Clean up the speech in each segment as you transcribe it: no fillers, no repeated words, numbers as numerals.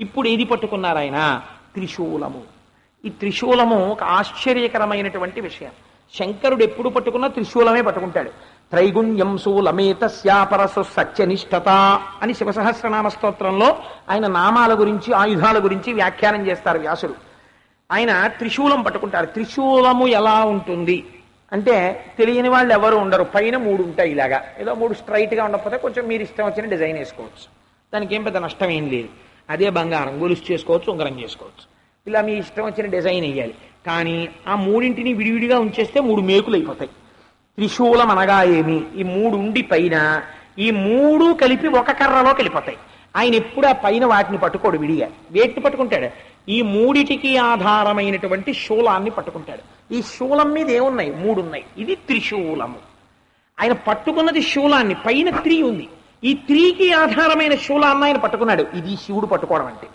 ఇప్పుడు ఏది పట్టుకున్నారు ఆయన? త్రిశూలము. ఈ త్రిశూలము ఒక ఆశ్చర్యకరమైనటువంటి విషయం. శంకరుడు ఎప్పుడు పట్టుకున్నా త్రిశూలమే పట్టుకుంటాడు. త్రైగుణ్యం శూలమేతస్యాపరసు సత్యనిష్టత అని శివసహస్రనామ స్తోత్రంలో ఆయన నామాల గురించి ఆయుధాల గురించి వ్యాఖ్యానం చేస్తారు వ్యాసుడు. ఆయన త్రిశూలం పట్టుకుంటారు. త్రిశూలము ఎలా ఉంటుంది అంటే తెలియని వాళ్ళు ఎవరు ఉండరు. పైన 3 ఉంటాయి, ఇలాగా ఏదో 3 స్ట్రైట్గా ఉండకపోతే కొంచెం మీరు ఇష్టం వచ్చిన డిజైన్ వేసుకోవచ్చు, దానికి ఏం పెద్ద నష్టం ఏం లేదు. అదే బంగారం గొలుసు చేసుకోవచ్చు, ఉంగరం చేసుకోవచ్చు, ఇలా మీ ఇష్టం వచ్చిన డిజైన్ వేయాలి. కానీ ఆ 3ంటిని విడివిడిగా ఉంచేస్తే 3 మేకులు అయిపోతాయి. త్రిశూలం అనగా ఏమి? ఈ 3 ఉండి పైన ఈ 3 కలిపి ఒక కర్రలో కలిపోతాయి. ఆయన ఎప్పుడు ఆ పైన వాటిని పట్టుకోడు, విడిగా వేటిని పట్టుకుంటాడు? ఈ 3టికి ఆధారమైనటువంటి శూలాన్ని పట్టుకుంటాడు. ఈ శూలం మీద ఏమున్నాయి? 3 ఉన్నాయి. ఇది త్రిశూలము. ఆయన పట్టుకున్నది శూలాన్ని, పైన 3 ఉంది. ఈ 3కి ఆధారమైన శూలాన్ని ఆయన పట్టుకున్నాడు. ఇది శివుడు పట్టుకోవడం అంటే.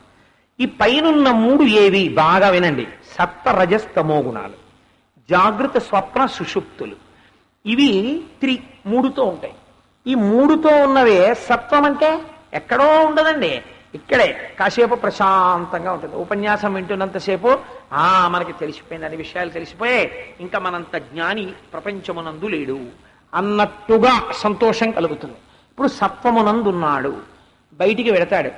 ఈ పైనున్న 3 ఏవి? బాగా వినండి. సప్త రజస్తమో గుణాలు, జాగృత స్వప్న సుషుప్తులు. ఇవి 3తో ఉంటాయి. ఈ 3తో ఉన్నవే సత్వం. అంటే ఎక్కడో ఉండదండి, ఇక్కడే కాసేపు ప్రశాంతంగా ఉంటుంది. ఉపన్యాసం వింటున్నంతసేపు మనకి తెలిసిపోయింది, అన్ని విషయాలు తెలిసిపోయాయి, ఇంకా మనంత జ్ఞాని ప్రపంచమునందు లేడు అన్నట్టుగా సంతోషం కలుగుతుంది. ఇప్పుడు సత్వమునందున్నాడు, బయటికి వెడతాడు.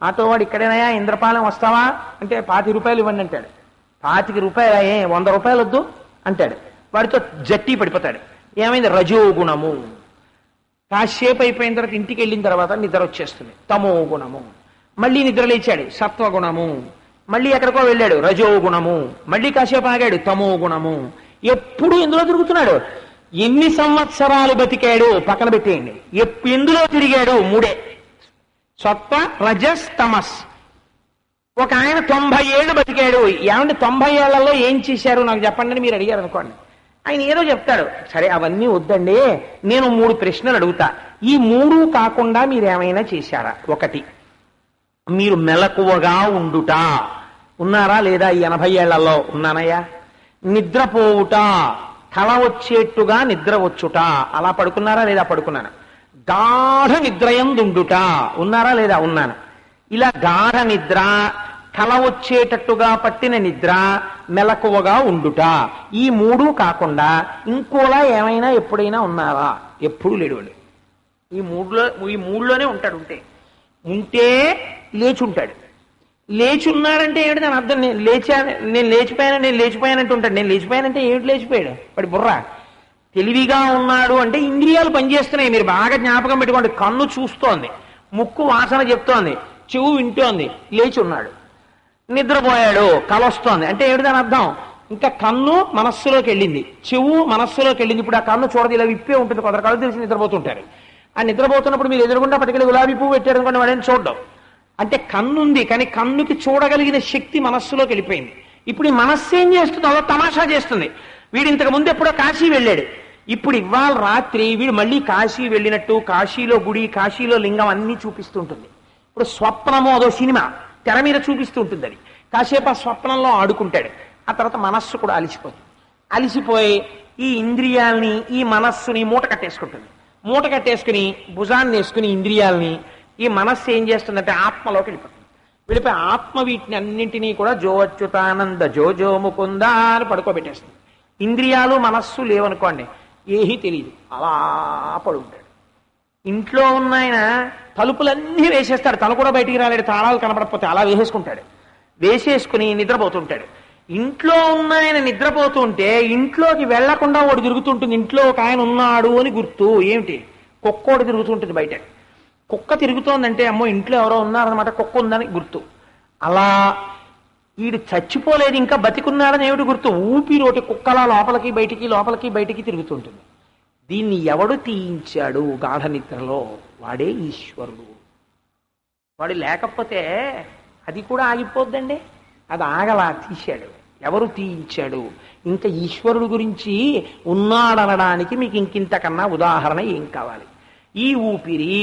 ఆటో వాడు ఇక్కడేనాయా ఇంద్రపాలెం వస్తావా అంటే 25 రూపాయలు ఇవ్వండి అంటాడు. 25 రూపాయలు 100 రూపాయలు వద్దు అంటాడు. వాడితో జట్టి పడిపోతాడు. ఏమైంది? రజోగుణము. కాసేపు అయిపోయిన తర్వాత ఇంటికి వెళ్ళిన తర్వాత నిద్ర వచ్చేస్తుంది, తమో గుణము. మళ్ళీ నిద్ర లేచాడు, సత్వగుణము. మళ్ళీ ఎక్కడికో వెళ్ళాడు, రజోగుణము. మళ్ళీ కాసేపు ఆగాడు, తమో గుణము. ఎప్పుడు ఎందులో తిరుగుతున్నాడు? ఎన్ని సంవత్సరాలు బతికాడు పక్కన పెట్టేయండి, ఎందులో తిరిగాడు? 3. సత్వ రజస్ తమస్. ఒక ఆయన 90 ఏళ్ళు బతికాడు. ఏమంటే 90 ఏళ్లలో ఏం చేశారు నాకు చెప్పండి అని మీరు అడిగారు అనుకోండి, ఆయన ఏదో చెప్తాడు. సరే అవన్నీ వద్దండి, నేను 3 ప్రశ్నలు అడుగుతా. ఈ 3 కాకుండా మీరు ఏమైనా చేశారా? 1, మీరు మెలకువగా ఉండుట. ఉన్నారా లేదా? ఈ 80 ఏళ్లలో ఉన్నానయ్యా. నిద్రపోవుట, కల వచ్చేట్టుగా నిద్ర వచ్చుట. అలా పడుకున్నారా లేదా? పడుకున్నాను. గాఢ నిద్రయందుండుట. ఉన్నారా లేదా? ఉన్నాను. ఇలా గాఢ నిద్ర, కల వచ్చేటట్టుగా పట్టిన నిద్ర, మెలకువగా ఉండుట. ఈ 3 కాకుండా ఇంకోలా ఏమైనా ఎప్పుడైనా ఉన్నారా? ఎప్పుడు లేడు. ఈ 3లోనే ఉంటాడు. ఉంటే లేచుంటాడు. లేచున్నాడంటే ఏమిటి దాని అర్థం? నేను లేచిపోయానంటే ఉంటాడు. నేను లేచిపోయానంటే ఏమిటి లేచిపోయాడు? వాడి బుర్ర. తెలివిగా ఉన్నాడు అంటే ఇంద్రియాలు పనిచేస్తున్నాయి. మీరు బాగా జ్ఞాపకం పెట్టుకోండి. కన్ను చూస్తోంది, ముక్కు వాసన చెప్తోంది, చెవు వింటోంది, లేచి ఉన్నాడు. నిద్రపోయాడు, కలొస్తోంది అంటే ఏమిటి దాని అర్థం? ఇంకా కన్ను మనస్సులోకి వెళ్ళింది, చెవు మనస్సులోకి వెళ్ళింది. ఇప్పుడు ఆ కన్ను చూడదు, ఇలా విప్పే ఉంటుంది. కొందరు కళ్ళు తెలిసి నిద్రపోతుంటారు. ఆ నిద్రపోతున్నప్పుడు మీరు ఎదురుగుండా పట్టుకెళ్ళి గులాబీ పువ్వు పెట్టారు అనుకోండి, వాడేం చూడడం. అంటే కన్నుంది, కానీ కన్నుకి చూడగలిగిన శక్తి మనస్సులోకి వెళ్ళిపోయింది. ఇప్పుడు ఈ మనస్సు ఏం చేస్తుంది? అలా తమాషా చేస్తుంది. వీడు ఇంతకు ముందు ఎప్పుడో కాశీ వెళ్ళాడు. ఇప్పుడు ఇవాళ రాత్రి వీడు మళ్ళీ కాశీ వెళ్ళినట్టు, కాశీలో గుడి, కాశీలో లింగం అన్నీ చూపిస్తుంటుంది. ఇప్పుడు స్వప్నము అదో సినిమా తెర మీద చూపిస్తూ ఉంటుంది. అది కాసేపు ఆ స్వప్నంలో ఆడుకుంటాడు. ఆ తర్వాత మనస్సు కూడా అలిసిపోయి ఈ ఇంద్రియాల్ని, ఈ మనస్సుని మూట కట్టేసుకుని భుజాన్ని వేసుకుని ఇంద్రియాల్ని, ఈ మనస్సు ఏం చేస్తుందంటే ఆత్మలోకి వెళ్ళిపోయి ఆత్మ వీటిని అన్నింటినీ కూడా జో అచ్యుతానంద జో ముకుంద అని పడుకోబెట్టేస్తుంది. ఇంద్రియాలు మనస్సు లేవనుకోండి, ఏమీ తెలియదు, అలా పడుంటాడు. ఇంట్లో ఉన్న ఆయన తలుపులన్నీ వేసేస్తాడు, తను కూడా బయటికి రాలేడు, తాళాలు కనపడకపోతే అలా వేసేసుకుని నిద్రపోతుంటాడు. ఇంట్లో ఉన్న ఆయన నిద్రపోతుంటే ఇంట్లోకి వెళ్లకుండా వాడు తిరుగుతుంటుంది. ఇంట్లో ఒక ఆయన ఉన్నాడు అని గుర్తు. ఏమిటి? కుక్కోడు తిరుగుతుంటుంది బయట. కుక్క తిరుగుతోందంటే అమ్మో ఇంట్లో ఎవరో ఉన్నారనమాట, కుక్క ఉందని గుర్తు. అలా వీడు చచ్చిపోలేదు, ఇంకా బతికున్నాడని ఏమిటి గుర్తు? ఊపిరోటి కుక్కలా లోపలికి బయటికి తిరుగుతుంటుంది. దీన్ని ఎవడు తీయించాడు గాఢ నిద్రలో? వాడే ఈశ్వరుడు. వాడు లేకపోతే అది కూడా ఆగిపోద్దండి. అది ఆగలా, తీశాడు. ఎవరు తీయించాడు? ఇంకా ఈశ్వరుడు గురించి ఉన్నాడనడానికి మీకు ఇంకింతకన్నా ఉదాహరణ ఏం కావాలి? ఈ ఊపిరి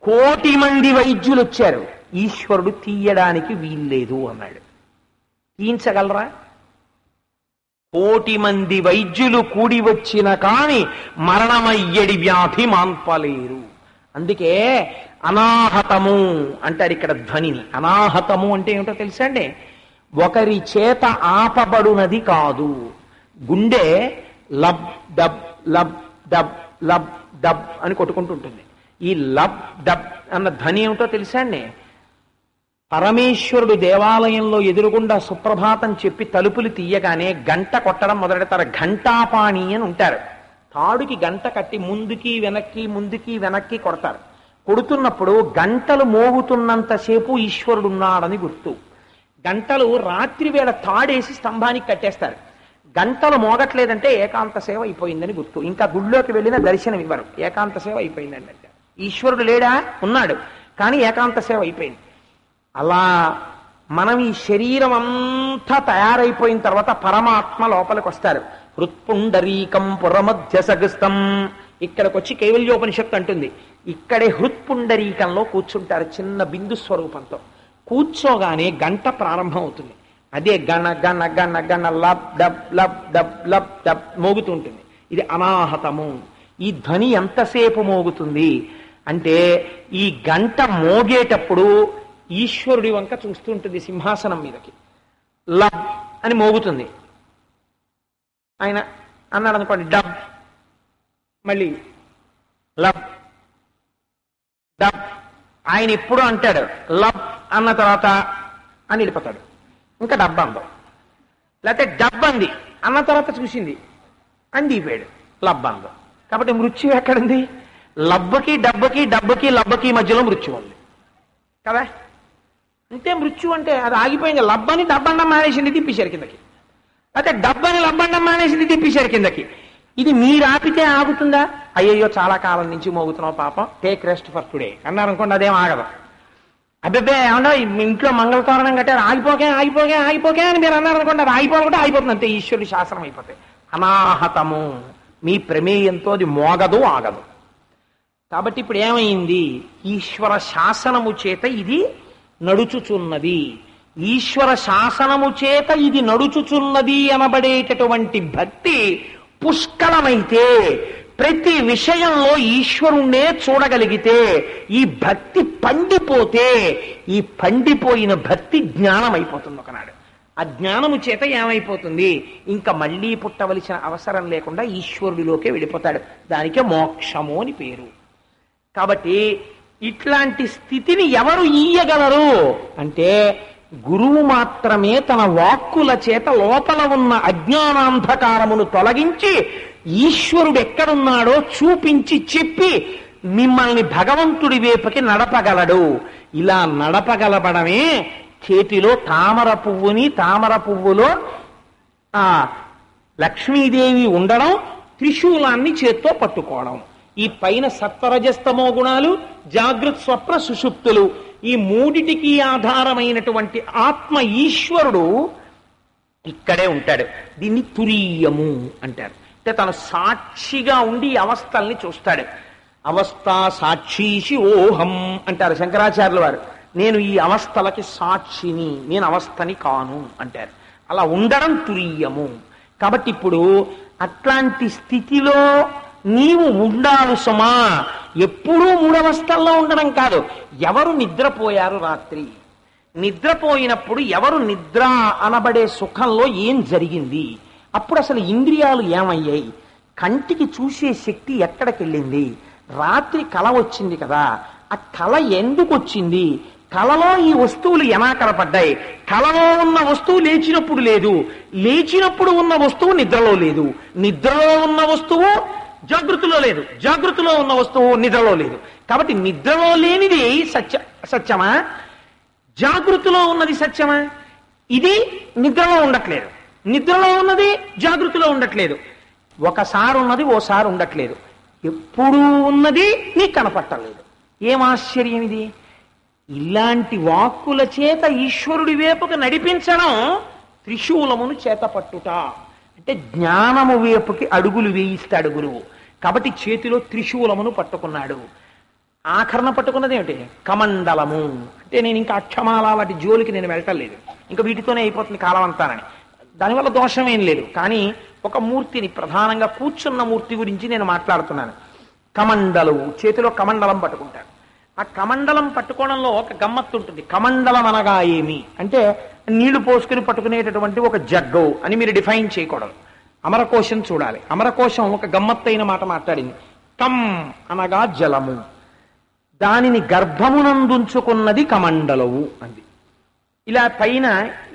1,000,000 మంది వైద్యులు వచ్చారు, ఈశ్వరుడు తీయడానికి వీల్లేదు అన్నాడు. తీయించగలరా? 1,000,000 మంది వైద్యులు కూడి వచ్చిన కాని మరణమయ్యడి వ్యాధి మాన్పలేరు. అందుకే అనాహతము అంటారు ఇక్కడ ధ్వనిని. అనాహతము అంటే ఏమిటో తెలుసా అండి? ఒకరి చేత ఆపబడునది కాదు. గుండె లబ్ dub lub dub lub dub అని కొట్టుకుంటుంటుంది. ఈ లబ్ డబ్ అన్న ధ్వని ఏమిటో తెలుసా అండి? పరమేశ్వరుడు దేవాలయంలో ఎదురుగుండా సుప్రభాతం చెప్పి తలుపులు తీయగానే గంట కొట్టడం మొదలెడతారు. ఘంటాపాణి అని ఉంటారు. తాడుకి గంట కట్టి ముందుకి వెనక్కి కొడతారు. కొడుతున్నప్పుడు గంటలు మోగుతున్నంతసేపు ఈశ్వరుడు ఉన్నాడని గుర్తు. గంటలు రాత్రి వేళ తాడేసి స్తంభానికి కట్టేస్తారు. గంటలు మోగట్లేదంటే ఏకాంత సేవ అయిపోయిందని గుర్తు. ఇంకా గుళ్ళోకి వెళ్ళిన దర్శనం ఇవ్వరు. ఏకాంత సేవ అయిపోయిందండి అంటే ఈశ్వరుడు లేడా? ఉన్నాడు, కానీ ఏకాంత సేవ అయిపోయింది. అలా మనం ఈ శరీరం అంతా తయారైపోయిన తర్వాత పరమాత్మ లోపలికి వస్తారు. హృత్పుండరీకం పురమధ్య సగస్తం. ఇక్కడికి వచ్చి కైవల్యోపనిషత్తు అంటుంది, ఇక్కడే హృత్పుండరీకంలో కూర్చుంటారు చిన్న బిందు స్వరూపంతో. కూర్చోగానే గంట ప్రారంభం అవుతుంది. అదే గణ గణ గణ గణ lub dub lub dub lub dub మోగుతూ ఉంటుంది. ఇది అనాహతము. ఈ ధ్వని ఎంతసేపు మోగుతుంది అంటే ఈ గంట మోగేటప్పుడు ఈశ్వరుడి వంక చూస్తుంటుంది సింహాసనం మీదకి. లబ్ అని మోగుతుంది. ఆయన అన్నాడు అనుకోండి డబ్, మళ్ళీ లబ్ డబ్. ఆయన ఎప్పుడు అంటాడు లబ్ అన్న తర్వాత అని వెళ్ళిపోతాడు. ఇంకా డబ్బ అందం, లేకపోతే డబ్ అంది అన్న తర్వాత చూసింది అని దిగిపోయాడు. లబ్ అందం. కాబట్టి మృత్యు ఎక్కడుంది? లబ్బకి డబ్బకి డబ్బకి లబ్బకి మధ్యలో మృత్యు ఉంది కదా. అంతే మృత్యు అంటే అది ఆగిపోయింది. లబ్బని డబ్బండం మానేసింది తిప్పిశారు కిందకి, అయితే డబ్బని లబ్బండం మానేసింది తిప్పిశారు కిందకి. ఇది మీరు ఆపితే ఆగుతుందా? అయ్యయ్యో చాలా కాలం నుంచి మోగుతున్నావు పాపం, టేక్ రెస్ట్ ఫర్ టుడే అన్నారు అనుకోండి, అదేం ఆగదు. అబ్బే ఏమన్నా ఇంట్లో మంగళతోరణం కట్టారు, ఆగిపోకే అని మీరు అన్నారు అనుకోండి, అది ఆగిపోవాలంటే ఆగిపోతుంది. అంతే ఈశ్వరుడి శాసనం అయిపోతాయి. అనాహతము. మీ ప్రమేయంతో అది మోగదు, ఆగదు. కాబట్టి ఇప్పుడు ఏమైంది? ఈశ్వర శాసనము చేత ఇది నడుచుచున్నది. ఈశ్వర శాసనము చేత ఇది నడుచుచున్నది అనబడేటటువంటి భక్తి పుష్కలమైతే, ప్రతి విషయంలో ఈశ్వరుణ్ణే చూడగలిగితే, ఈ భక్తి పండిపోతే, ఈ పండిపోయిన భక్తి జ్ఞానం అయిపోతుంది ఒకనాడు. ఆ జ్ఞానము చేత ఏమైపోతుంది? ఇంకా మళ్ళీ పుట్టవలసిన అవసరం లేకుండా ఈశ్వరుడిలోకే వెళ్ళిపోతాడు. దానికే మోక్షము అని పేరు. కాబట్టి ఇట్లాంటి స్థితిని ఎవరు ఇయ్యగలరు అంటే గురువు మాత్రమే తన వాక్కుల చేత లోపల ఉన్న అజ్ఞానాంధకారమును తొలగించి ఈశ్వరుడు ఎక్కడున్నాడో చూపించి చెప్పి మిమ్మల్ని భగవంతుడి వైపుకి నడపగలడు. ఇలా నడపగలబడమే చేతిలో తామర పువ్వుని, తామర పువ్వులో లక్ష్మీదేవి ఉండడం, త్రిశూలాన్ని చేత్తో పట్టుకోవడం. ఈ పైన సత్వరజస్తమో గుణాలు, జాగృత్ స్వప్న సుషుప్తులు, ఈ మూడిటికి ఆధారమైనటువంటి ఆత్మ ఈశ్వరుడు ఇక్కడే ఉంటాడు. దీన్ని తురీయము అంటారు. అంటే తను సాక్షిగా ఉండి అవస్థల్ని చూస్తాడు. అవస్థ సాక్షిషి ఓహం అంటారు శంకరాచార్యుల వారు. నేను ఈ అవస్థలకి సాక్షిని, నేను అవస్థని కాను అంటారు. అలా ఉండడం తురీయము. కాబట్టి ఇప్పుడు అట్లాంటి స్థితిలో నీవు ఉండాలి సుమా. ఎప్పుడూ మూడవస్థల్లో ఉండడం కాదు. ఎవరు నిద్రపోయారు రాత్రి? నిద్రపోయినప్పుడు ఎవరు నిద్ర అనబడే సుఖంలో ఏం జరిగింది? అప్పుడు అసలు ఇంద్రియాలు ఏమయ్యాయి? కంటికి చూసే శక్తి ఎక్కడికెళ్ళింది? రాత్రి కల వచ్చింది కదా, ఆ కల ఎందుకు వచ్చింది? కలలో ఈ వస్తువులు ఎలా కనపడ్డాయి? కలలో ఉన్న వస్తువు లేచినప్పుడు లేదు, లేచినప్పుడు ఉన్న వస్తువు నిద్రలో లేదు, నిద్రలో ఉన్న వస్తువు జాగృతిలో లేదు, జాగృతిలో ఉన్న వస్తువు నిద్రలో లేదు. కాబట్టి నిద్రలో లేనిది సత్యమా? జాగృతిలో ఉన్నది సత్యమా? ఇది నిద్రలో ఉండట్లేదు, నిద్రలో ఉన్నది జాగృతిలో ఉండట్లేదు. ఒకసారి ఉన్నది ఓసారి ఉండట్లేదు, ఎప్పుడూ ఉన్నది నీకు కనపట్టలేదు. ఏం ఆశ్చర్యం ఇది! ఇలాంటి వాక్కుల చేత ఈశ్వరుడి వైపుకు నడిపించడం త్రిశూలమును చేత పట్టుట అంటే జ్ఞానము వైపుకి అడుగులు వేయిస్తాడు గురువు. కాబట్టి చేతిలో త్రిశూలమును పట్టుకున్నాడు. ఆఖరణ పట్టుకున్నది ఏమిటి? కమండలము. అంటే నేను ఇంకా అక్షమాల లాంటి జోలికి నేను వెళ్ళటం లేదు, ఇంకా వీటితోనే అయిపోతుంది కాలం అంతానని. దానివల్ల దోషం ఏం లేదు, కానీ ఒక మూర్తిని, ప్రధానంగా కూర్చున్న మూర్తి గురించి నేను మాట్లాడుతున్నాను. కమండలు, చేతిలో కమండలం పట్టుకుంటాడు. ఆ కమండలం పట్టుకోవడంలో ఒక గమ్మత్తు ఉంటుంది. కమండలం అనగా ఏమి అంటే నీళ్లు పోసుకుని పట్టుకునేటటువంటి ఒక జగ్గు అని మీరు డిఫైన్ చేయకూడదు. అమరకోశం చూడాలి. అమరకోశం ఒక గమ్మత్తైన మాట మాట్లాడింది. కం అనగా జలము, దానిని గర్భమునందుంచుకున్నది కమండలవు అంది. ఇలా పైన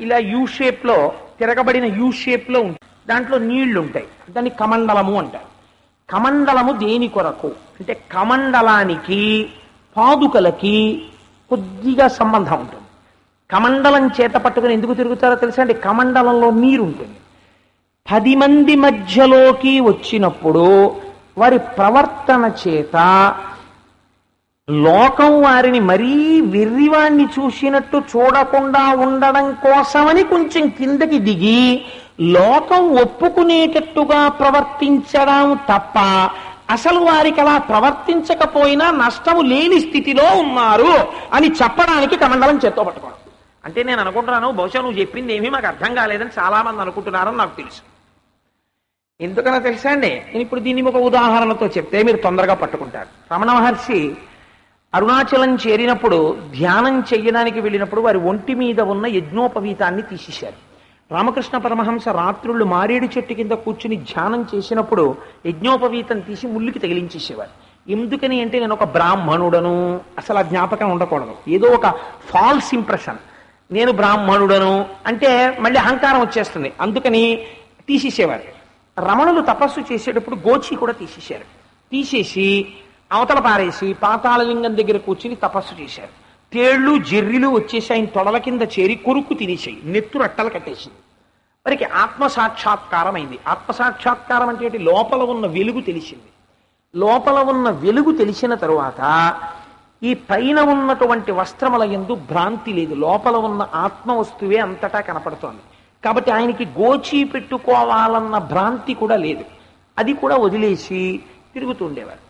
ఇలా యూ షేప్ లో తిరగబడిన యూ షేప్ లో ఉంటుంది, దాంట్లో నీళ్లు ఉంటాయి, దాన్ని కమండలము అంటారు. కమండలము దేని కొరకు అంటే కమండలానికి పాదుకలకి కొద్దిగా సంబంధం ఉంటుంది. కమండలం చేత పట్టుకుని ఎందుకు తిరుగుతారో తెలుసా అంటే కమండలంలో నీరు ఉంటుంది. 10 మంది మధ్యలోకి వచ్చినప్పుడు వారి ప్రవర్తన చేత లోకం వారిని మరీ వెర్రివాణ్ణి చూసినట్టు చూడకుండా ఉండడం కోసమని కొంచెం కిందకి దిగి లోకం ఒప్పుకునేటట్టుగా ప్రవర్తించడం తప్ప అసలు వారికి అలా ప్రవర్తించకపోయినా నష్టము లేని స్థితిలో ఉన్నారు అని చెప్పడానికి కమండలం చేత్తో పట్టుకోవడం. అంటే నేను అనుకుంటున్నాను బహుశా నువ్వు చెప్పింది ఏమీ మాకు అర్థం కాలేదని చాలా మంది అనుకుంటున్నారని నాకు తెలుసు. ఎందుకన్నా తెలుసా అండి, నేను ఇప్పుడు దీన్ని ఒక ఉదాహరణతో చెప్తే మీరు తొందరగా పట్టుకుంటారు. రమణ మహర్షి అరుణాచలం చేరినప్పుడు ధ్యానం చెయ్యడానికి వెళ్ళినప్పుడు వారి ఒంటి మీద ఉన్న యజ్ఞోపవీతాన్ని తీసేశారు. రామకృష్ణ పరమహంస రాత్రుళ్ళు మారేడు చెట్టు కింద కూర్చుని ధ్యానం చేసినప్పుడు యజ్ఞోపవీతం తీసి ముళ్ళుకి తగిలించేసేవారు. ఎందుకని అంటే నేను ఒక బ్రాహ్మణుడను, అసలు ఆ జ్ఞాపకం ఉండకూడదు, ఏదో ఒక ఫాల్స్ ఇంప్రెషన్, నేను బ్రాహ్మణుడను అంటే మళ్ళీ అహంకారం వచ్చేస్తుంది, అందుకని తీసేసేవారు. రమణులు తపస్సు చేసేటప్పుడు గోచి కూడా తీసేశారు. తీసేసి అవతల పారేసి పాతాళలింగం దగ్గర కూర్చుని తపస్సు చేశారు. తేళ్లు జెర్రిలు వచ్చేసి ఆయన తొడల కింద చేరి కొరుక్కు తినేసాయి, నెత్తురు అట్టలు కట్టేసింది. వారికి ఆత్మసాక్షాత్కారం అయింది. ఆత్మసాక్షాత్కారం అంటే లోపల ఉన్న వెలుగు తెలిసింది. లోపల ఉన్న వెలుగు తెలిసిన తరువాత ఈ పైన ఉన్నటువంటి వస్త్రముల యందు భ్రాంతి లేదు, లోపల ఉన్న ఆత్మ వస్తువే అంతటా కనపడుతోంది. కాబట్టి ఆయనకి గోచి పెట్టుకోవాలన్న భ్రాంతి కూడా లేదు, అది కూడా వదిలేసి తిరుగుతుండేవారు.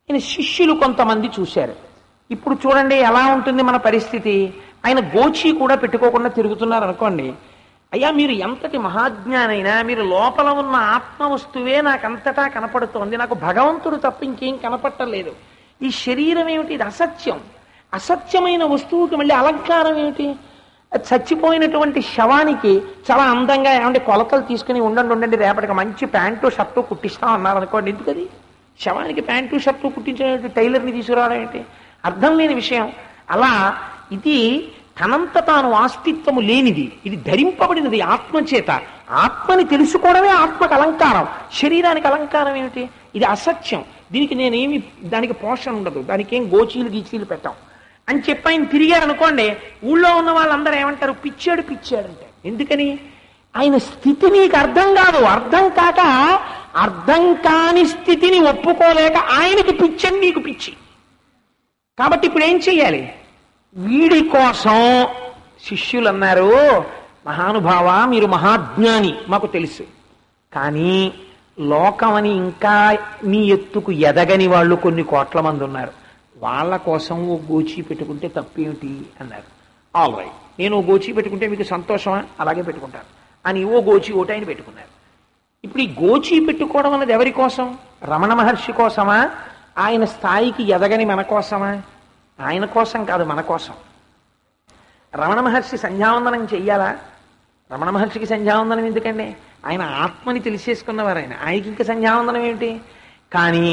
ఆయన శిష్యులు కొంతమంది చూశారు. ఇప్పుడు చూడండి ఎలా ఉంటుంది మన పరిస్థితి. ఆయన గోచి కూడా పెట్టుకోకుండా తిరుగుతున్నారు అనుకోండి, అయ్యా మీరు ఎంతటి మహాజ్ఞానైనా మీరు లోపల ఉన్న ఆత్మ వస్తువే నాకంతటా కనపడుతోంది, నాకు భగవంతుడు తప్ప ఇంకేం కనపట్టలేదు, ఈ శరీరం ఏమిటి, ఇది అసత్యం, అసత్యమైన వస్తువుకి మళ్ళీ అలంకారం ఏమిటి, చచ్చిపోయినటువంటి శవానికి చాలా అందంగా ఏమంటే కొలతలు తీసుకుని ఉండండి రేపటికి మంచి ప్యాంటు షర్టు కుట్టిస్తాం అన్నారు అనుకోండి, ఎందుకది శవానికి ప్యాంటు షర్టు కుట్టించిన టైలర్ని తీసుకురావడం ఏంటి, అర్థం లేని విషయం. అలా ఇది తనంత తాను అస్తిత్వము లేనిది, ఇది ధరింపబడినది ఆత్మచేత. ఆత్మని తెలుసుకోవడమే ఆత్మకు అలంకారం, శరీరానికి అలంకారం ఏమిటి, ఇది అసత్యం, దీనికి నేనేమి దానికి పోషణ ఉండదు, దానికి ఏం గోచీలు గీచీలు పెట్టాం అని చెప్పి ఆయన తిరిగారు అనుకోండి, ఊళ్ళో ఉన్న వాళ్ళందరూ ఏమంటారు, పిచ్చాడు అంటే. ఎందుకని ఆయన స్థితి నీకు అర్థం కాదు, అర్థం కాక అర్థం కాని స్థితిని ఒప్పుకోలేక ఆయనకి పిచ్చని నీకు పిచ్చి. కాబట్టి ఇప్పుడు ఏం చెయ్యాలి, వీడి కోసం శిష్యులు అన్నారు, మహానుభావ మీరు మహాజ్ఞాని మాకు తెలుసు, కానీ లోకమని ఇంకా నీ ఎత్తుకు ఎదగని వాళ్ళు కొన్ని కోట్ల మంది ఉన్నారు, వాళ్ళ కోసం ఓ గోచి పెట్టుకుంటే తప్పేమిటి అన్నారు. ఆల్ రైట్, నేను ఓ గోచి పెట్టుకుంటే మీకు సంతోషమా, అలాగే పెట్టుకుంటాను అని ఓ గోచి ఓటు ఆయన పెట్టుకున్నారు. ఇప్పుడు ఈ గోచి పెట్టుకోవడం అన్నది ఎవరి కోసం, రమణ మహర్షి కోసమా, ఆయన స్థాయికి ఎదగని మన కోసమా? ఆయన కోసం కాదు, మన కోసం. రమణ మహర్షి సంధ్యావందనం చెయ్యాలా? రమణ మహర్షికి సంధ్యావందనం ఎందుకండి, ఆయన ఆత్మని తెలిసేసుకున్నవారు, ఆయనకి ఇంకా సంధ్యావందనం ఏమిటి. కానీ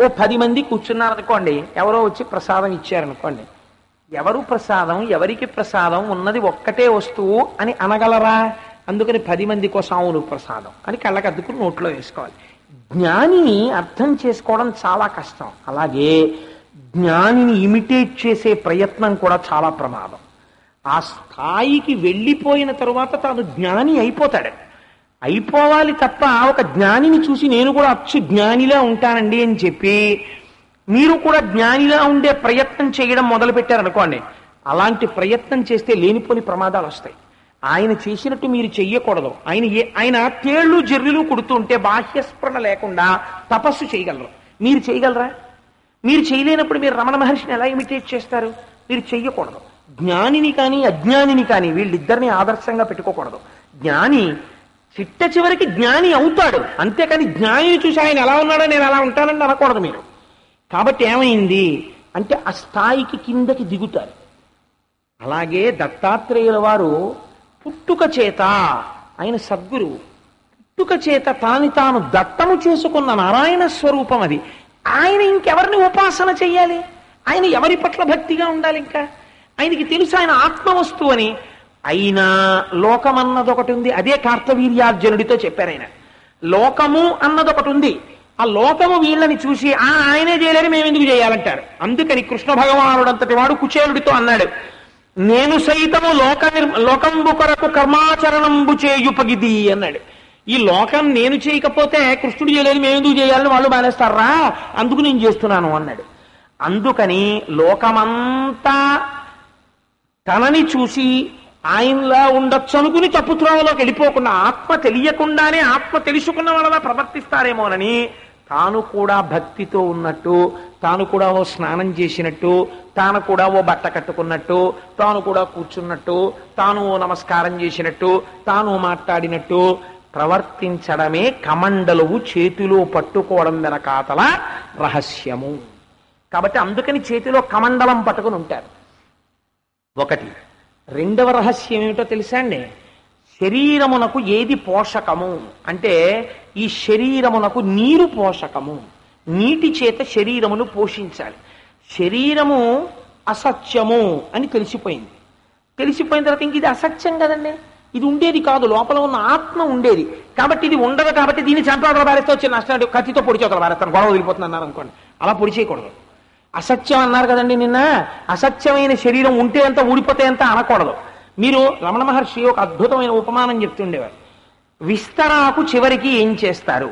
ఓ 10 మంది కూర్చున్నారనుకోండి, ఎవరో వచ్చి ప్రసాదం ఇచ్చారనుకోండి, ఎవరు ప్రసాదం, ఎవరికి ప్రసాదం, ఉన్నది ఒక్కటే వస్తువు అని అనగలరా? అందుకని 10 మంది కోసం అవును ప్రసాదం అని కళ్ళకి అద్దుకుని నోట్లో వేసుకోవాలి. జ్ఞానిని అర్థం చేసుకోవడం చాలా కష్టం. అలాగే జ్ఞానిని ఇమిటేట్ చేసే ప్రయత్నం కూడా చాలా ప్రమాదం. ఆ స్థాయికి వెళ్ళిపోయిన తరువాత తాను జ్ఞాని అయిపోతాడు. అయిపోవాలి తప్ప ఒక జ్ఞానిని చూసి నేను కూడా అచ్చు జ్ఞానిలా ఉంటానండి అని చెప్పి మీరు కూడా జ్ఞానిలా ఉండే ప్రయత్నం చేయడం మొదలు పెట్టారనుకోండి, అలాంటి ప్రయత్నం చేస్తే లేనిపోని ప్రమాదాలు వస్తాయి. ఆయన చేసినట్టు మీరు చెయ్యకూడదు. ఆయన తేళ్లు జర్రిలు కుడుతుంటే బాహ్యస్ఫురణ లేకుండా తపస్సు చేయగలరు, మీరు చేయగలరా? మీరు చేయలేనప్పుడు మీరు రమణ మహర్షిని ఎలా ఇమిటేట్ చేస్తారు? మీరు చెయ్యకూడదు. జ్ఞానిని కానీ అజ్ఞానిని కానీ వీళ్ళిద్దరిని ఆదర్శంగా పెట్టుకోకూడదు. జ్ఞాని చిట్ట చివరికి జ్ఞాని అవుతాడు, అంతేకాని జ్ఞానిని చూసి ఆయన ఎలా ఉన్నాడో నేను అలా ఉంటానని అనకూడదు మీరు. కాబట్టి ఏమైంది, అంటే ఆ స్థాయికి కిందకి దిగుతారు. అలాగే దత్తాత్రేయుల వారు పుట్టుక చేత, ఆయన సద్గురువు, పుట్టుక చేత తాను దత్తము చేసుకున్న నారాయణ స్వరూపం అది. ఆయన ఇంకెవరిని ఉపాసన చెయ్యాలి? ఆయన ఎవరి పట్ల భక్తిగా ఉండాలి? ఇంకా ఆయనకి తెలుసు ఆయన ఆత్మవస్తువు అని. అయినా లోకమన్నది ఒకటి ఉంది. అదే కార్తవీర్యార్జునుడితో చెప్పారు ఆయన. లోకము అన్నది ఒకటి ఉంది. ఆ లోకము వీళ్ళని చూసి ఆయనే చేయలేని మేము ఎందుకు చేయాలంటారు. అందుకని కృష్ణ భగవానుడు అంతటి వాడు కుచేలుడితో అన్నాడు, నేను సైతము లోకంబు కొరకు కర్మాచరణంబు చేయుపగిది అన్నాడు. ఈ లోకం నేను చేయకపోతే కృష్ణుడు చేయలేదు, మేము ఎందుకు చేయాలని వాళ్ళు మానేస్తారా, అందుకు నేను చేస్తున్నాను అన్నాడు. అందుకని లోకమంతా తనని చూసి ఆయనలా ఉండొచ్చు అనుకుని తప్పుత్రోవలోకి వెళ్ళిపోకుండా, ఆత్మ తెలియకుండానే ఆత్మ తెలుసుకున్న వాళ్ళ ప్రవర్తిస్తారేమోనని తాను కూడా భక్తితో ఉన్నట్టు, తాను కూడా ఓ స్నానం చేసినట్టు, తాను కూడా ఓ బట్ట కట్టుకున్నట్టు, తాను కూడా కూర్చున్నట్టు, తాను ఓ నమస్కారం చేసినట్టు, తాను మాట్లాడినట్టు ప్రవర్తించడమే కమండలువు చేతిలో పట్టుకోవడం వెనకాతల రహస్యము. కాబట్టి అందుకని చేతిలో కమండలం పట్టుకుని ఉంటారు. ఒకటి. రెండవ రహస్యం ఏమిటో తెలుసా అండి? శరీరమునకు ఏది పోషకము అంటే, ఈ శరీరమునకు నీరు పోషకము. నీటి చేత శరీరమును పోషించాలి. శరీరము అసత్యము అని తెలిసిపోయింది. తెలిసిపోయిన తర్వాత ఇంక ఇది అసత్యం కదండి, ఇది ఉండేది కాదు, లోపల ఉన్న ఆత్మ ఉండేది. కాబట్టి ఇది ఉండదు, కాబట్టి దీన్ని చంపవతల పారేస్తే వచ్చే నష్టం, కత్తితో పొడిచి అవతల పారేస్తాను, గొడవ వదిలిపోతుంది అన్నారు అనుకోండి. అలా పొడి చేయకూడదు. అసత్యం అన్నారు కదండి నిన్న, అసత్యమైన శరీరం ఉంటే ఎంత ఊడిపోతే ఎంత అనకూడదు. మీరు రమణ మహర్షి ఒక అద్భుతమైన ఉపమానం చెప్తుండేవారు. విస్తరాకు చివరికి ఏం చేస్తారు?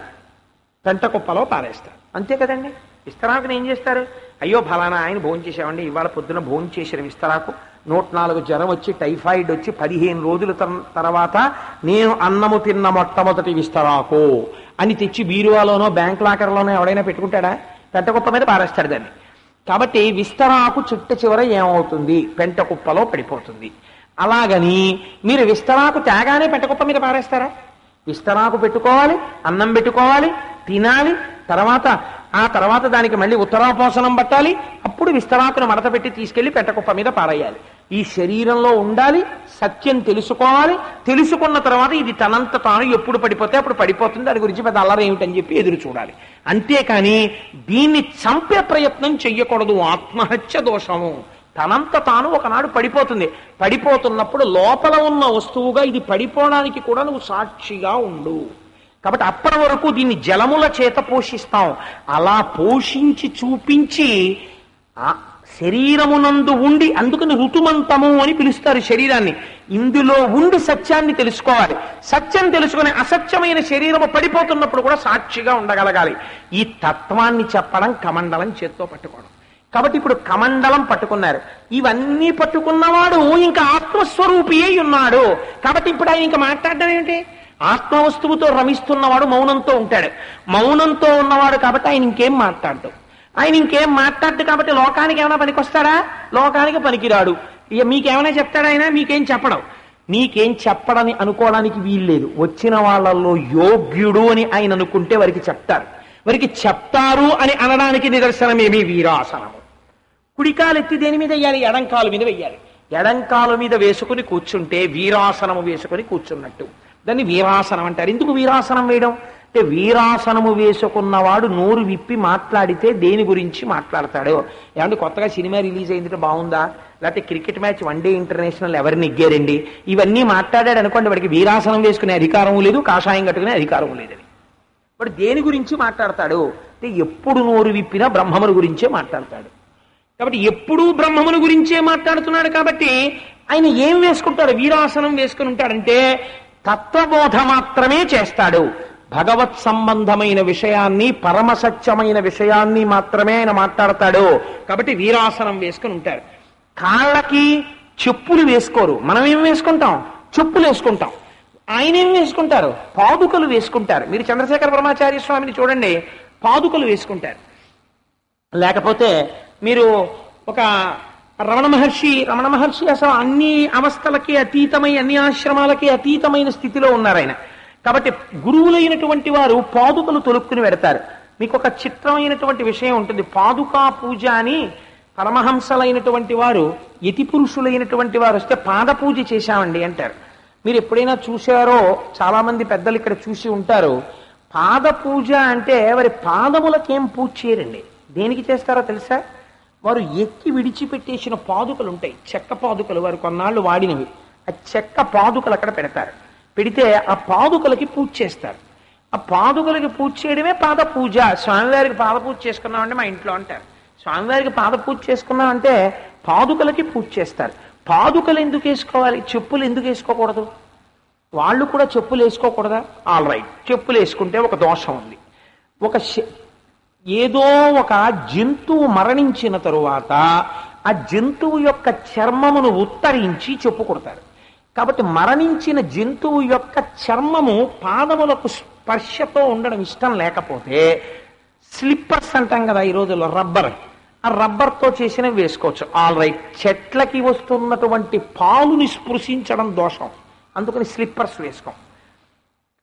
పెంట కుప్పలో పారేస్తారు, అంతే కదండి. విస్తరాకుని ఏం చేస్తారు? అయ్యో ఫలానా ఆయన భోజనం చేసామండి, ఇవాళ పొద్దున భోజనం చేసిన విస్తరాకు 104 జ్వరం వచ్చి టైఫాయిడ్ వచ్చి 15 రోజుల తర్వాత నేను అన్నము తిన్న మొట్టమొదటి విస్తరాకు అని తెచ్చి బీరువాలోనో బ్యాంక్ లాకర్లోనో ఎవడైనా పెట్టుకుంటాడా? పెంట కుప్ప మీద పారేస్తాడు దాన్ని. కాబట్టి విస్తరాకు చుట్ట చివర ఏమవుతుంది? పెంట కుప్పలో పడిపోతుంది. అలాగని మీరు విస్తరాకు తేగానే పెంట కుప్ప మీద పారేస్తారా? విస్తరాకు పెట్టుకోవాలి, అన్నం పెట్టుకోవాలి, తినాలి, ఆ తర్వాత దానికి మళ్ళీ ఉత్తరాపోసనం పట్టాలి, అప్పుడు విస్తరాకును మడత పెట్టి తీసుకెళ్లి పెంటకుప్ప మీద పారేయాలి. ఈ శరీరంలో ఉండాలి, సత్యం తెలుసుకోవాలి, తెలుసుకున్న తర్వాత ఇది తనంత తాను ఎప్పుడు పడిపోతే అప్పుడు పడిపోతుంది, దాని గురించి పెద్ద అల్లరి ఏమిటని చెప్పి ఎదురు చూడాలి. అంతేకాని దీన్ని చంపే ప్రయత్నం చెయ్యకూడదు. ఆత్మహత్య దోషము. తనంత తాను ఒకనాడు పడిపోతుంది. పడిపోతున్నప్పుడు లోపల ఉన్న వస్తువుగా ఇది పడిపోవడానికి కూడా నువ్వు సాక్షిగా ఉండు. కాబట్టి అప్పటి వరకు దీన్ని జలముల చేత పోషిస్తాం. అలా పోషించి చూపించి శరీరమునందు ఉండి, అందుకని ఋతుమంతము అని పిలుస్తారు శరీరాన్ని. ఇందులో ఉండి సత్యాన్ని తెలుసుకోవాలి. సత్యం తెలుసుకుని అసత్యమైన శరీరము పడిపోతున్నప్పుడు కూడా సాక్షిగా ఉండగలగాలి. ఈ తత్వాన్ని చెప్పడం కమండలం చేత్తో పట్టుకోవడం. కాబట్టి ఇప్పుడు కమండలం పట్టుకున్నారు. ఇవన్నీ పట్టుకున్నవాడు ఇంకా ఆత్మస్వరూపి అయి ఉన్నాడు. కాబట్టి ఇప్పుడు ఆయన ఇంకా మాట్లాడడం ఏమిటి? ఆత్మవస్తువుతో రమిస్తున్నవాడు మౌనంతో ఉంటాడు. మౌనంతో ఉన్నవాడు కాబట్టి ఆయన ఇంకేం మాట్లాడడు. ఆయన ఇంకేం మాట్లాడు కాబట్టి లోకానికి ఏమైనా పనికొస్తాడా? లోకానికి పనికిరాడు. ఇక మీకేమైనా చెప్తాడా ఆయన? మీకేం చెప్పడం. మీకేం చెప్పడని అనుకోవడానికి వీల్లేదు. వచ్చిన వాళ్ళల్లో యోగ్యుడు అని ఆయన అనుకుంటే వారికి చెప్తారు. వారికి చెప్తారు అని అనడానికి నిదర్శనమేమి? వీరాసనము. కుడికాలు ఎత్తి దేని మీద వేయాలి? ఎడంకాలు మీద వెయ్యాలి. ఎడంకాలు మీద వేసుకుని కూర్చుంటే వీరాసనము వేసుకుని కూర్చున్నట్టు. దాన్ని వీరాసనం అంటారు. ఎందుకు వీరాసనం వేయడం అంటే, వీరాసనము వేసుకున్నవాడు నోరు విప్పి మాట్లాడితే దేని గురించి మాట్లాడతాడు? ఏమంటే కొత్తగా సినిమా రిలీజ్ అయింది బాగుందా, లేకపోతే క్రికెట్ మ్యాచ్ వన్డే ఇంటర్నేషనల్ ఎవరు నెగ్గారండి, ఇవన్నీ మాట్లాడాడు అనుకోండి, వాడికి వీరాసనం వేసుకునే అధికారం లేదు, కాషాయం కట్టుకునే అధికారం లేదని. వాడు దేని గురించి మాట్లాడతాడు అంటే, ఎప్పుడు నోరు విప్పినా బ్రహ్మముని గురించే మాట్లాడతాడు. కాబట్టి ఎప్పుడూ బ్రహ్మముని గురించే మాట్లాడుతున్నాడు. కాబట్టి ఆయన ఏం వేసుకుంటాడు? వీరాసనం వేసుకుని ఉంటాడంటే తత్వబోధ మాత్రమే చేస్తాడు. భగవత్ సంబంధమైన విషయాన్ని, పరమసత్యమైన విషయాన్ని మాత్రమే ఆయన మాట్లాడతాడు. కాబట్టి వీరాసనం వేసుకుని ఉంటారు. కాళ్ళకి చెప్పులు వేసుకోరు. మనం ఏం వేసుకుంటాం? చెప్పులు వేసుకుంటాం. ఆయన ఏం వేసుకుంటారు? పాదుకలు వేసుకుంటారు. మీరు చంద్రశేఖర బ్రహ్మచార్య స్వామిని చూడండి, పాదుకలు వేసుకుంటారు. లేకపోతే మీరు ఒక రమణ మహర్షి అసలు అన్ని అవస్థలకి అతీతమై, అన్ని ఆశ్రమాలకి అతీతమైన స్థితిలో ఉన్నారు ఆయన. కాబట్టి గురువులైనటువంటి వారు పాదుకలు తొలుక్కుని పెడతారు. మీకు ఒక చిత్రమైనటువంటి విషయం ఉంటుంది. పాదుకా పూజ అని పరమహంసలైనటువంటి వారు యతి పురుషులైనటువంటి వారు వస్తే పాద పూజ చేశామండి అంటారు. మీరు ఎప్పుడైనా చూశారో, చాలా మంది పెద్దలు ఇక్కడ చూసి ఉంటారు. పాద పూజ అంటే వారి పాదములకేం పూజ చేయరండి. దేనికి చేస్తారో తెలుసా? వారు ఎక్కి విడిచిపెట్టేసిన పాదుకలు ఉంటాయి, చెక్క పాదుకలు, వారు కొన్నాళ్ళు వాడినవి. ఆ చెక్క పాదుకలు అక్కడ పెడతారు. పెడితే ఆ పాదుకలకి పూజ చేస్తారు. ఆ పాదుకలకి పూజ చేయడమే పాద పూజ. స్వామివారికి పాద పూజ చేసుకున్నామంటే మా ఇంట్లో అంటారు. స్వామివారికి పాద పూజ చేసుకున్నామంటే పాదుకలకి పూజ చేస్తారు. పాదుకలు ఎందుకు వేసుకోవాలి? చెప్పులు ఎందుకు వేసుకోకూడదు? వాళ్ళు కూడా చెప్పులు వేసుకోకూడదా? ఆల్ రైట్, చెప్పులు వేసుకుంటే ఒక దోషం ఉంది. ఏదో ఒక జంతువు మరణించిన తరువాత ఆ జంతువు యొక్క చర్మమును ఉత్తరించి చెప్పు కొడతారు. కాబట్టి మరణించిన జంతువు యొక్క చర్మము పాదములకు స్పర్శతో ఉండడం ఇష్టం లేకపోతే స్లిప్పర్స్ అంటాం కదా ఈ రోజుల్లో, రబ్బర్, ఆ రబ్బర్తో చేసినవి వేసుకోవచ్చు. ఆల్ రైట్, చెట్లకి వస్తున్నటువంటి పాలుని స్పృశించడం దోషం, అందుకని స్లిప్పర్స్ వేసుకోం.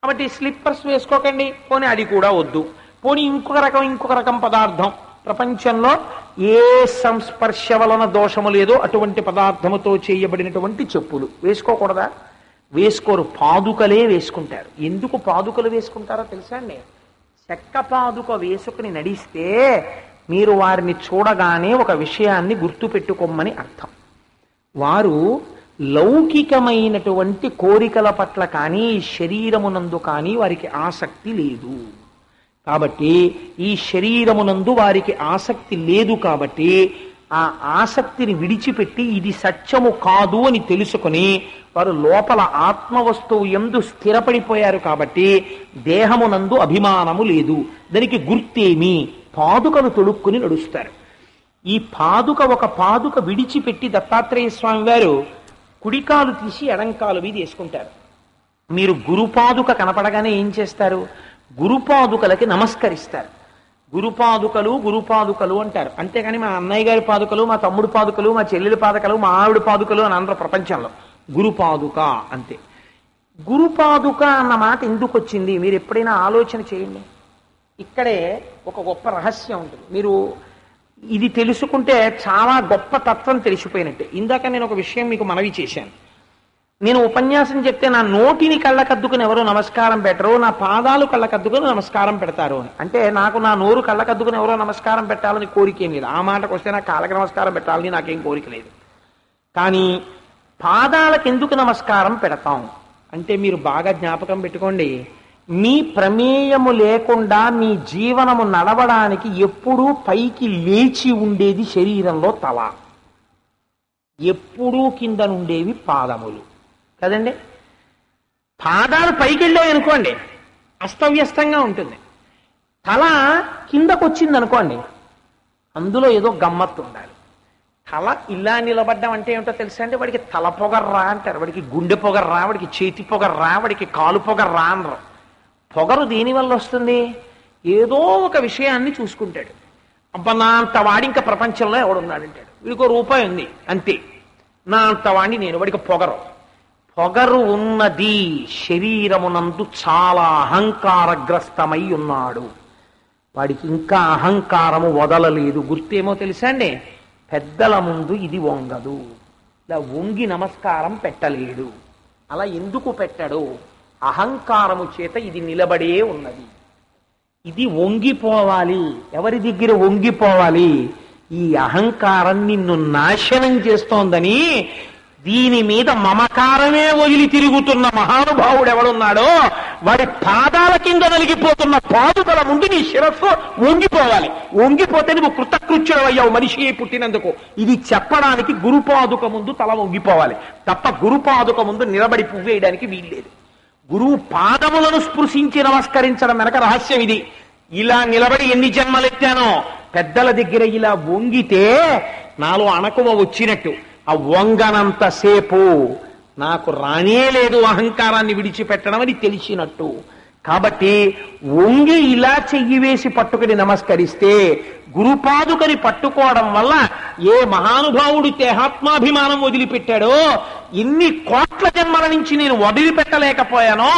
కాబట్టి స్లిప్పర్స్ వేసుకోకండి, పోనీ అది కూడా వద్దు. పోనీ ఇంకొక రకం పదార్థం, ప్రపంచంలో ఏ సంస్పర్శ వలన దోషము లేదో అటువంటి పదార్థముతో చేయబడినటువంటి చెప్పులు వేసుకోకూడదా? వేసుకోరు, పాదుకలే వేసుకుంటారు. ఎందుకు పాదుకలు వేసుకుంటారో తెలుసా అండి? చెక్క పాదుక వేసుకుని నడిస్తే మీరు వారిని చూడగానే ఒక విషయాన్ని గుర్తుపెట్టుకోమని అర్థం. వారు లౌకికమైనటువంటి కోరికల పట్ల కానీ శరీరమునందు కానీ వారికి ఆసక్తి లేదు. కాబట్టి ఈ శరీరమునందు వారికి ఆసక్తి లేదు కాబట్టి ఆ ఆసక్తిని విడిచిపెట్టి ఇది సత్యము కాదు అని తెలుసుకుని వారు లోపల ఆత్మవస్తువు యందు స్థిరపడిపోయారు. కాబట్టి దేహమునందు అభిమానము లేదు. దానికి గుర్తేమి? పాదుకను తొడుక్కుని నడుస్తారు. ఈ ఒక పాదుక విడిచిపెట్టి దత్తాత్రేయ స్వామి వారు కుడికాలు తీసి ఎడంకాలు మీద వేసుకుంటారు. మీరు గురుపాదుక కనపడగానే ఏం చేస్తారు? గురుపాదుకలకి నమస్కరిస్తారు. గురుపాదుకలు అంటారు. అంతేగాని మా అన్నయ్య గారి పాదుకలు, మా తమ్ముడు పాదుకలు, మా చెల్లెలి పాదుకలు, మా ఆవిడ పాదుకలు అని అందరూ ప్రపంచంలో గురుపాదుక అంతే. గురుపాదుక అన్న మాట ఎందుకు వచ్చింది మీరు ఎప్పుడైనా ఆలోచన చేయండి. ఇక్కడే ఒక గొప్ప రహస్యం ఉంటుంది. మీరు ఇది తెలుసుకుంటే చాలా గొప్ప తత్వం తెలిసిపోయినట్టే. ఇందాక నేను ఒక విషయం మీకు మనవి చేశాను. నేను ఉపన్యాసం చెప్తే నా నోటిని కళ్ళకద్దుకుని ఎవరో నమస్కారం పెట్టరు, నా పాదాలు కళ్ళకద్దుకుని నమస్కారం పెడతారు అని. అంటే నాకు నా నోరు కళ్ళకద్దుకుని ఎవరో నమస్కారం పెట్టాలని కోరికేం లేదు. ఆ మాటకు వస్తే నాకు కాళ్ళకి నమస్కారం పెట్టాలని నాకేం కోరిక లేదు. కానీ పాదాలకు ఎందుకు నమస్కారం పెడతాం అంటే మీరు బాగా జ్ఞాపకం పెట్టుకోండి. మీ ప్రమేయము లేకుండా మీ జీవనము నడవడానికి ఎప్పుడూ పైకి లేచి ఉండేది శరీరంలో తల, ఎప్పుడూ కింద నుండేవి పాదములు కదండి. పాదాలు పైకి వెళ్ళాయి అనుకోండి అస్తవ్యస్తంగా ఉంటుంది. తల కిందకు వచ్చింది అనుకోండి అందులో ఏదో గమ్మత్తు ఉండాలి. తల ఇలా నిలబడ్డం అంటే ఏమిటో తెలుసా అండి? వాడికి తల పొగర్రా అంటారు, వాడికి గుండె పొగర్రా, వాడికి చేతి పొగర్రా, వాడికి కాలు పొగర్రా అనరు. పొగరు దేనివల్ల వస్తుంది? ఏదో ఒక విషయాన్ని చూసుకుంటాడు. అబ్బా నా అంత వాడి ఇంకా ప్రపంచంలో ఎవడున్నాడంటాడు. వీడికి రూపాయి ఉంది అంతే, నా అంత వాడిని నేను. వాడికి పొగరు ఉన్నది శరీరమునందు చాలా అహంకారగ్రస్తమై ఉన్నాడు. వాడికి ఇంకా అహంకారము వదలలేదు. గుర్తేమో తెలుసా అండి? పెద్దల ముందు ఇది వంగదు, ఇలా వంగి నమస్కారం పెట్టలేడు. అలా ఎందుకు పెట్టాడు? అహంకారము చేత ఇది నిలబడే ఉన్నది. ఇది వంగిపోవాలి. ఎవరి దగ్గర వంగిపోవాలి? ఈ అహంకారం నిన్ను నాశనం చేస్తోందని దీని మీద మమకారమే వదిలి తిరుగుతున్న మహానుభావుడు ఎవడున్నాడో వాడి పాదాల కింద నలిగిపోతున్న పాదుకల ముందు నీ శిరస్సు వంగిపోవాలి. వంగిపోతే నువ్వు కృతకృత్యుడవయ్యావు మనిషి పుట్టినందుకు. ఇది చెప్పడానికి గురుపాదుక ముందు తల వంగిపోవాలి తప్ప గురుపాదుక ముందు నిలబడి పువ్వేయడానికి వీల్లేదు. గురువు పాదములను స్పృశించి నమస్కరించడం వెనక రహస్యం ఇది. ఇలా నిలబడి ఎన్ని జన్మలెత్తానో పెద్దల దగ్గర ఇలా వంగితే నాలో అణకువ వచ్చినట్టు. ఆ వంగనంతసేపు నాకు రానే లేదు అహంకారాన్ని విడిచిపెట్టడం అని తెలిసినట్టు. కాబట్టి వంగి ఇలా చెయ్యి వేసి పట్టుకుని నమస్కరిస్తే గురుపాదుకని పట్టుకోవడం వల్ల ఏ మహానుభావుడు దేహాత్మాభిమానం వదిలిపెట్టాడో, ఇన్ని కోట్ల జన్మల నుంచి నేను వదిలిపెట్టలేకపోయానో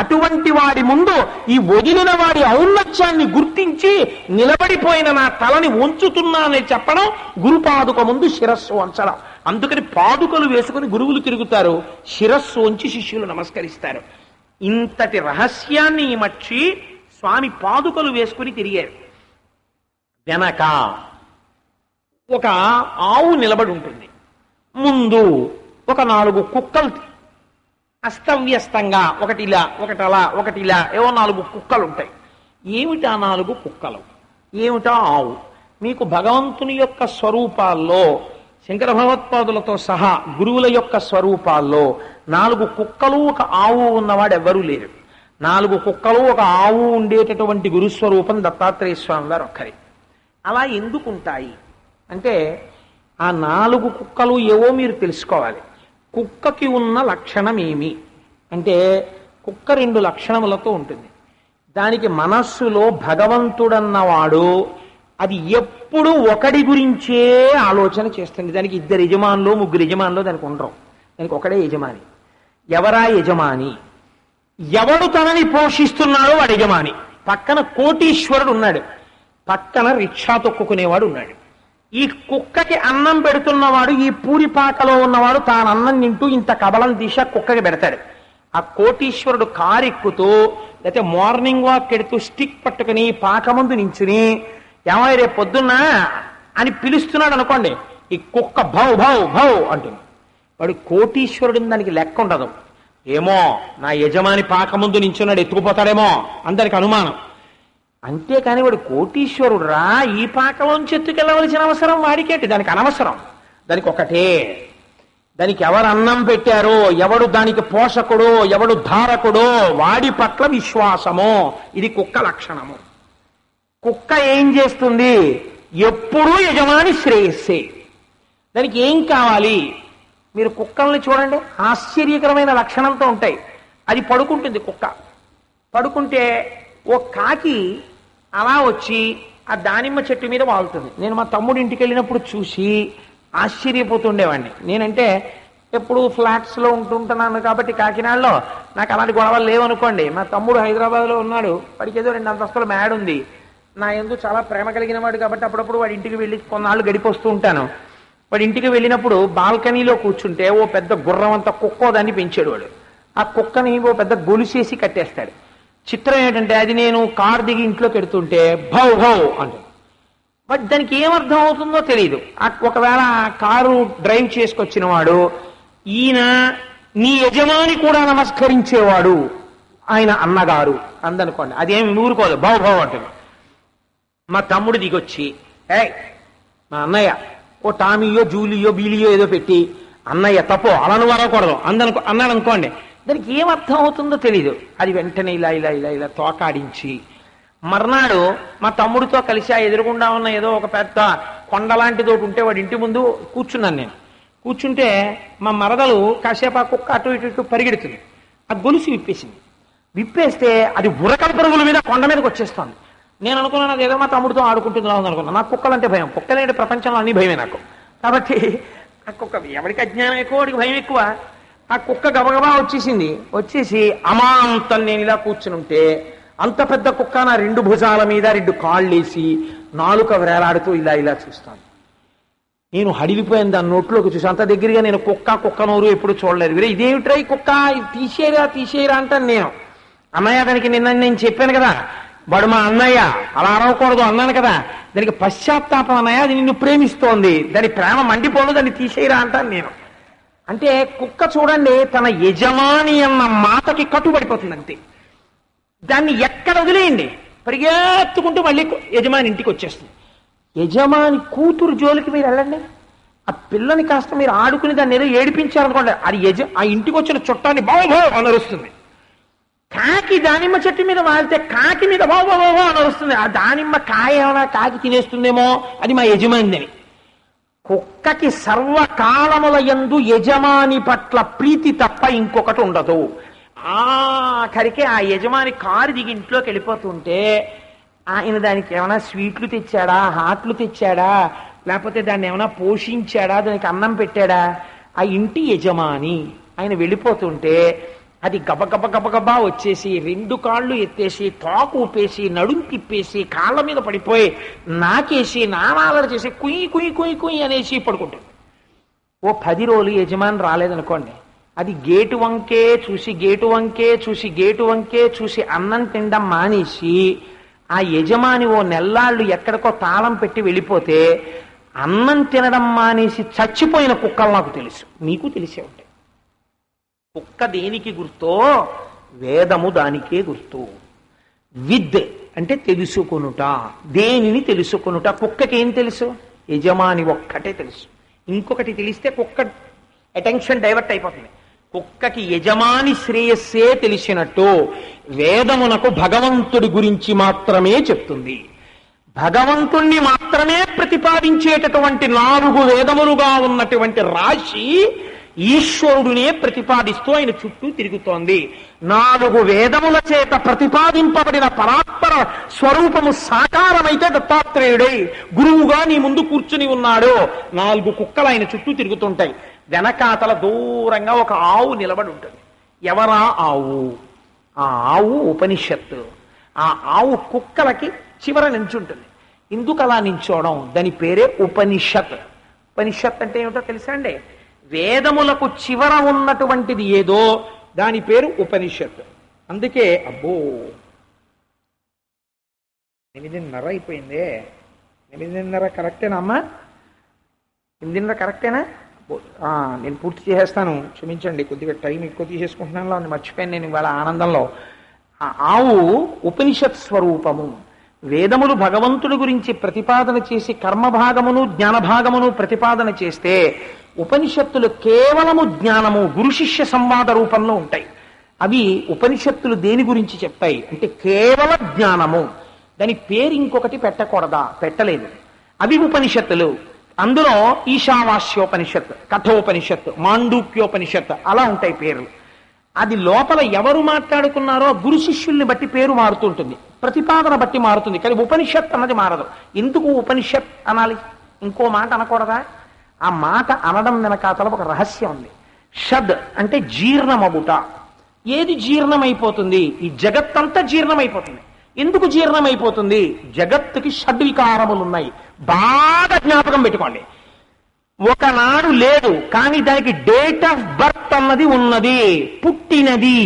అటువంటి వాడి ముందు ఈ వదిలిన వాడి ఔన్నత్యాన్ని గుర్తించి నిలబడిపోయిన నా తలని వంచుతున్నానని చెప్పడం గురుపాదుక ముందు శిరస్సు వంచడం. అందుకని పాదుకలు వేసుకుని గురువులు తిరుగుతారు, శిరస్సు వంచి శిష్యులు నమస్కరిస్తారు. ఇంతటి రహస్యాన్ని మర్చి స్వామి పాదుకలు వేసుకుని తిరిగారు. వెనక ఒక ఆవు నిలబడి ఉంటుంది, ముందు ఒక 4 కుక్కలు అస్తవ్యస్తంగా, ఒకటి ఇలా ఒకటి అలా ఒకటి ఇలా ఏవో 4 కుక్కలు ఉంటాయి. ఏమిటా 4 కుక్కలు, ఏమిటా ఆవు? మీకు భగవంతుని యొక్క స్వరూపాల్లో శంకర భగవత్పాదులతో సహా గురువుల యొక్క స్వరూపాల్లో 4 కుక్కలు ఒక ఆవు ఉన్నవాడు ఎవ్వరూ లేరు. 4 కుక్కలు ఒక ఆవు ఉండేటటువంటి గురుస్వరూపం దత్తాత్రేయ స్వామి వారు ఒక్కరే. అలా ఎందుకు ఉంటాయి అంటే ఆ 4 కుక్కలు ఏవో మీరు తెలుసుకోవాలి. కుక్కకి ఉన్న లక్షణం ఏమి అంటే, కుక్క 2 లక్షణములతో ఉంటుంది. దానికి మనస్సులో భగవంతుడన్నవాడు అది ఎప్పుడు ఒకడి గురించే ఆలోచన చేస్తుంది. దానికి 2 యజమానులు 3 యజమానులు దానికి ఉండరు. దానికి ఒకడే యజమాని. ఎవరా యజమాని? ఎవడు తనని పోషిస్తున్నాడో వాడు యజమాని. పక్కన కోటీశ్వరుడు ఉన్నాడు, పక్కన రిక్షా తొక్కుకునేవాడు ఉన్నాడు. ఈ కుక్కకి అన్నం పెడుతున్నవాడు, ఈ పూరిపాకలో ఉన్నవాడు తాను అన్నం తింటూ ఇంత కబలం దిశ కుక్కకి పెడతాడు. ఆ కోటీశ్వరుడు కారెక్కుతూ లేకపోతే మార్నింగ్ వాక్ ఎడుతూ స్టిక్ పట్టుకుని పాక ముందు నించుని ఏమై రేపు పొద్దున్నా అని పిలుస్తున్నాడు అనుకోండి, ఈ కుక్క భౌ భౌ భౌ అంటుంది. వాడు కోటీశ్వరుడిని దానికి లెక్క ఉండదు. ఏమో నా యజమాని పాక ముందు నించున్నాడు ఎత్తుకుపోతాడేమో అందరికి అనుమానం. అంతేకాని వాడు కోటీశ్వరుడు రా, ఈ పాకలోంచి ఎత్తుకెళ్ళవలసిన అవసరం వాడికేంటి? దానికి అనవసరం. దానికి ఒకటే, దానికి ఎవరు అన్నం పెట్టారో, ఎవడు దానికి పోషకుడో, ఎవడు ధారకుడో వాడి పట్ల విశ్వాసమో. ఇది కుక్క లక్షణము. కుక్క ఏం చేస్తుంది? ఎప్పుడూ యజమాని శ్రేయస్సే. దానికి ఏం కావాలి? మీరు కుక్కల్ని చూడండి, ఆశ్చర్యకరమైన లక్షణంతో ఉంటాయి. అది పడుకుంటుంది. కుక్క పడుకుంటే ఓ కాకి అలా వచ్చి ఆ దానిమ్మ చెట్టు మీద వాలుతుంది. నేను మా తమ్ముడు ఇంటికి వెళ్ళినప్పుడు చూసి ఆశ్చర్యపోతుండేవాడిని. నేనంటే ఎప్పుడు ఫ్లాట్స్లో ఉంటుంటున్నాను కాబట్టి కాకినాడలో నాకు అలాంటి గొడవలు లేవనుకోండి. మా తమ్ముడు హైదరాబాద్లో ఉన్నాడు, వాడికి ఏదో 2 అంతస్తుల మేడ ఉంది. నా యందు చాలా ప్రేమ కలిగిన వాడు కాబట్టి అప్పుడప్పుడు వాడి ఇంటికి వెళ్ళి కొన్నాళ్ళు గడిపొస్తూ ఉంటాను. వాడి ఇంటికి వెళ్ళినప్పుడు బాల్కనీలో కూర్చుంటే ఓ పెద్ద గుర్రం అంత కుక్కో దాన్ని పెంచాడు వాడు. ఆ కుక్కని ఓ పెద్ద గొలుసేసి కట్టేస్తాడు. చిత్రం ఏంటంటే అది నేను కారు దిగి ఇంట్లో పెడుతుంటే భౌ భౌ అంటుంది. బట్ దానికి ఏమర్థం అవుతుందో తెలియదు. ఒకవేళ ఆ కారు డ్రైవ్ చేసుకొచ్చిన వాడు ఈయన నీ యజమాని కూడా నమస్కరించేవాడు, ఆయన అన్నగారు అందనుకోండి, అదేమి ఊరుకోదు, భౌ భౌ అంటుంది. మా తమ్ముడు దిగొచ్చి మా అన్నయ్య ఓ టామీయో జూలియో బీలియో ఏదో పెట్టి అన్నయ్య తప్పో అలాను వరకూడదు అన్నాడు అనుకోండి, దానికి ఏమర్థం అవుతుందో తెలీదు. అది వెంటనే ఇలా ఇలా ఇలా ఇలా తోకాడించి మర్నాడు మా తమ్ముడితో కలిసి ఆ ఎదురుగుండా ఉన్న ఏదో ఒక పెద్ద కొండలాంటిది ఒకటి ఉంటే వాడి ఇంటి ముందు కూర్చున్నాను నేను. కూర్చుంటే మా మరదలు కాసేపు ఆ కుక్క అటు ఇటు ఇటు పరిగెడుతుంది. ఆ గొలుసు విప్పేసింది. విప్పేస్తే అది ఉరకల పరుగుల మీద కొండ మీదకి వచ్చేస్తుంది. నేను అనుకున్నాను అది ఏదో మా తమ్ముడితో ఆడుకుంటుందా అనుకున్నాను. నాకు కుక్కలంటే భయం. కుక్కలేంటి ప్రపంచంలో అన్ని భయమే నాకు. కాబట్టి ఆ కుక్క ఎవరికి అజ్ఞానం ఎక్కువ వాడికి భయం ఎక్కువ. ఆ కుక్క గబగబా వచ్చేసింది. వచ్చేసి అమాంతం నేను ఇలా కూర్చుని ఉంటే అంత పెద్ద కుక్క నా 2 భుజాల మీద 2 కాళ్ళేసి నాలుక వేలాడుతూ ఇలా ఇలా చూస్తాను. నేను హడిలిపోయాను దాని నోట్లోకి చూసి. అంత దగ్గరగా నేను కుక్క నోరు ఎప్పుడు చూడలేదు. వీరే ఇదేమిట్రా ఈ కుక్క, ఇది తీసేయరా అంటాను నేను. అన్నయ్య దానికి నిన్న నేను చెప్పాను కదా, వాడు మా అన్నయ్య, అలా అరవకూడదు అన్నాను కదా, దానికి పశ్చాత్తాపం అన్నయ్య, అది నిన్ను ప్రేమిస్తోంది, దాని ప్రేమ మండిపోను, దాన్ని తీసేయరా అంటాను నేను. అంటే కుక్క చూడండి తన యజమాని అన్న మాటకి కట్టుబడిపోతుంది అంతే. దాన్ని ఎక్కడ వదిలేయండి పరిగెత్తుకుంటూ మళ్ళీ యజమాని ఇంటికి వచ్చేస్తుంది. యజమాని కూతురు జోలికి మీరు వెళ్ళండి, ఆ పిల్లని కాస్త మీరు ఆడుకుని దాన్ని ఏదో ఏడిపించారనుకోండి, అది ఆ ఇంటికి వచ్చిన చుట్టాన్ని బాబో అనరుస్తుంది. కాకి దానిమ్మ చెట్టు మీద వాళ్తే కాకి మీద బాబో అనరుస్తుంది. ఆ దానిమ్మ కాయ ఏమైనా కాకి తినేస్తుందేమో, అది మా యజమాని. కుక్కకి సర్వకాలముల యందు యజమాని పట్ల ప్రీతి తప్ప ఇంకొకటి ఉండదు. ఆఖరికి ఆ యజమాని కారు దిగి ఇంట్లోకి వెళ్ళిపోతుంటే ఆయన దానికి ఏమైనా స్వీట్లు తెచ్చాడా, హాట్లు తెచ్చాడా, లేకపోతే దాన్ని ఏమైనా పోషించాడా, దానికి అన్నం పెట్టాడా? ఆ ఇంటి యజమాని ఆయన వెళ్ళిపోతుంటే అది గబగబ గబగబా వచ్చేసి 2 కాళ్ళు ఎత్తేసి తాకు ఊపేసి నడుం తిప్పేసి కాళ్ళ మీద పడిపోయి నాకేసి నానాలర చేసి కుయ్యి కుయ్యి కుయ్యి కుయ్యి అనేసి పడుకుంటుంది. ఓ 10 రోజులు యజమాని రాలేదనుకోండి, అది గేటు వంకే చూసి గేటు వంకే చూసి గేటు వంకే చూసి అన్నం తినడం మానేసి ఆ యజమాని ఓ నెల్లాళ్ళు ఎక్కడికో తాళం పెట్టి వెళ్ళిపోతే అన్నం తినడం మానేసి చచ్చిపోయిన కుక్కలు నాకు తెలుసు, మీకు తెలిసే ఉంటాయి. కుక్క దేనికి గుర్తో? వేదము దానికే గుర్తు. విద్ అంటే తెలుసుకొనుట, దేనిని తెలుసుకొనుట. కుక్కకి ఏం తెలుసు? యజమాని ఒక్కటే తెలుసు. ఇంకొకటి తెలిస్తే కుక్క అటెన్షన్ డైవర్ట్ అయిపోతుంది. కుక్కకి యజమాని శ్రేయస్సే తెలిసినట్టు వేదమునకు భగవంతుడి గురించి మాత్రమే చెప్తుంది. భగవంతుణ్ణి మాత్రమే ప్రతిపాదించేటటువంటి 4 వేదములుగా ఉన్నటువంటి రాశి ఈశ్వరుడునే ప్రతిపాదిస్తూ ఆయన చుట్టూ తిరుగుతోంది. 4 వేదముల చేత ప్రతిపాదింపబడిన పరాత్పర స్వరూపము సాకారమైతే దత్తాత్రేయుడై గురువుగా నీ ముందు కూర్చుని ఉన్నాడు. 4 కుక్కలు ఆయన చుట్టూ తిరుగుతుంటాయి. వెనకాతల దూరంగా ఒక ఆవు నిలబడి ఉంటుంది. ఎవరా ఆవు? ఆ ఆవు ఉపనిషత్తు. ఆ ఆవు కుక్కలకి చివర నించుంటుంది. ఎందుకు అలా నించోవడం? దాని పేరే ఉపనిషత్. ఉపనిషత్ అంటే ఏమిటో తెలుసా అండి? వేదములకు చివర ఉన్నటువంటిది ఏదో దాని పేరు ఉపనిషత్. అందుకే అబ్బో 8:30 అయిపోయిందే. 8:30 కరెక్టేనా అమ్మా? 8:30 కరెక్టేనా? నేను పూర్తి చేసేస్తాను, క్షమించండి, కొద్దిగా టైం ఎక్కువ తీసేసుకుంటున్నాను, అది మర్చిపోయాను నేను ఇవాళ ఆనందంలో. ఆ ఆవు ఉపనిషత్ స్వరూపము. వేదములు భగవంతుడి గురించి ప్రతిపాదన చేసి కర్మభాగమును జ్ఞానభాగమును ప్రతిపాదన చేస్తే ఉపనిషత్తులు కేవలము జ్ఞానము గురు శిష్య సంవాద రూపంలో ఉంటాయి. అవి ఉపనిషత్తులు దేని గురించి చెప్తాయి అంటే కేవల జ్ఞానము. దాని పేరు ఇంకొకటి పెట్టకూడదా? పెట్టలేదు. అవి ఉపనిషత్తులు. అందులో ఈశావాస్యోపనిషత్, కఠోపనిషత్, మాండూక్యోపనిషత్ అలా ఉంటాయి పేర్లు. అది లోపల ఎవరు మాట్లాడుకున్నారో గురు శిష్యుల్ని బట్టి పేరు మారుతుంటుంది, ప్రతిపాదన బట్టి మారుతుంది. కానీ ఉపనిషత్ అన్నది మారదు. ఎందుకు ఉపనిషత్ అనాలి? ఇంకో మాట అనకూడదా? ఆ మాట అనడం వెనకాతల ఒక రహస్యం ఉంది. షద్ అంటే జీర్ణమగుట. ఏది జీర్ణమైపోతుంది? ఈ జగత్తంతా జీర్ణమైపోతుంది. ఎందుకు జీర్ణమైపోతుంది? జగత్తుకి షడ్వికారములున్నాయి. బాగా జ్ఞాపకం పెట్టుకోండి. ఒకనాడు లేదు, కానీ దానికి డేట్ ఆఫ్ బర్త్ అన్నది ఉన్నది, పుట్టినది.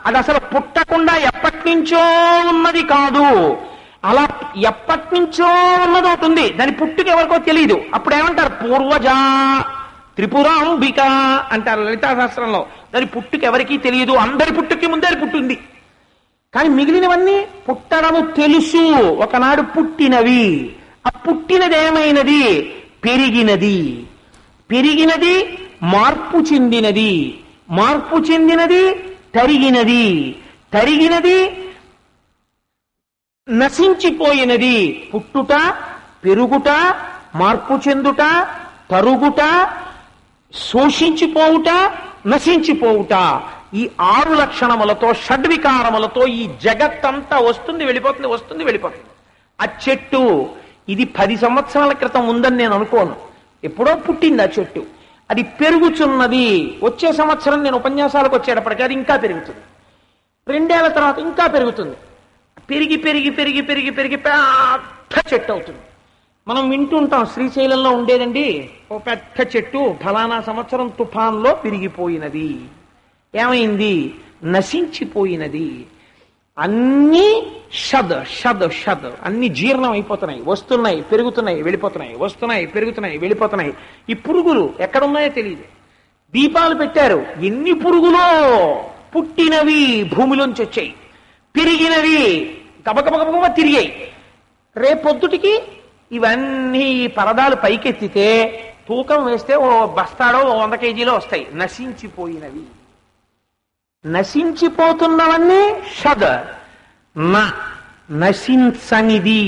అది అసలు పుట్టకుండా ఎప్పటి నుంచో ఉన్నది కాదు. అలా ఎప్పటి నుంచో ఉన్నది అవుతుంది. దాని పుట్టుక ఎవరికో తెలియదు. అప్పుడు ఏమంటారు? పూర్వజా త్రిపురాంబిక అంటారు లలితా శాస్త్రంలో. దాని పుట్టుక ఎవరికీ తెలియదు. అందరి పుట్టుకి ముందే అది పుట్టింది. కానీ మిగిలినవన్నీ పుట్టడము తెలుసు. ఒకనాడు పుట్టినవి. ఆ పుట్టినది ఏమైనది? పెరిగినది. పెరిగినది మార్పు చెందినది. మార్పు చెందినది తరిగినది. తరిగినది నశించిపోయినది. పుట్టుట, పెరుగుట, మార్పు చెందుట, తరుగుట, శోషించిపోవుట, నశించిపోవుట. ఈ 6 లక్షణములతో షడ్వికారములతో ఈ జగత్తంతా వస్తుంది వెళ్ళిపోతుంది, వస్తుంది వెళ్ళిపోతుంది. ఆ చెట్టు ఇది 10 సంవత్సరాల క్రితం ఉందని నేను అనుకోను. ఎప్పుడో పుట్టింది ఆ చెట్టు. అది పెరుగుచున్నది. వచ్చే సంవత్సరం నేను ఉపన్యాసాలకు వచ్చేటప్పటికీ అది ఇంకా పెరుగుతుంది. 2 ఏళ్ల తర్వాత ఇంకా పెరుగుతుంది. పెరిగి పెరిగి పెరిగి పెరిగి పెరిగి పెద్ద చెట్టు అవుతుంది. మనం వింటుంటాం, శ్రీశైలంలో ఉండేదండి ఓ పెద్ద చెట్టు ఫలానా సంవత్సరం తుఫాన్లో పెరిగిపోయినది. ఏమైంది? నశించిపోయినది. అన్నీ షద్ షద్ షద్, అన్ని జీర్ణం అయిపోతున్నాయి, వస్తున్నాయి, పెరుగుతున్నాయి, వెళ్ళిపోతున్నాయి, వస్తున్నాయి, పెరుగుతున్నాయి, వెళ్ళిపోతున్నాయి. ఈ పురుగులు ఎక్కడున్నాయో తెలియదు. దీపాలు పెట్టారు, ఎన్ని పురుగులో. పుట్టినవి భూమిలోంచి వచ్చాయి, పెరిగినవి గబగబగబ తిరిగాయి. రేపొద్దుటికి ఇవన్నీ పరదాలు పైకెత్తితే తూకం వేస్తే ఓ బస్తాడో 100 కేజీలో వస్తాయి. నశించిపోయినవి. నశించిపోతున్నవన్నీ షద్. నశించనిది.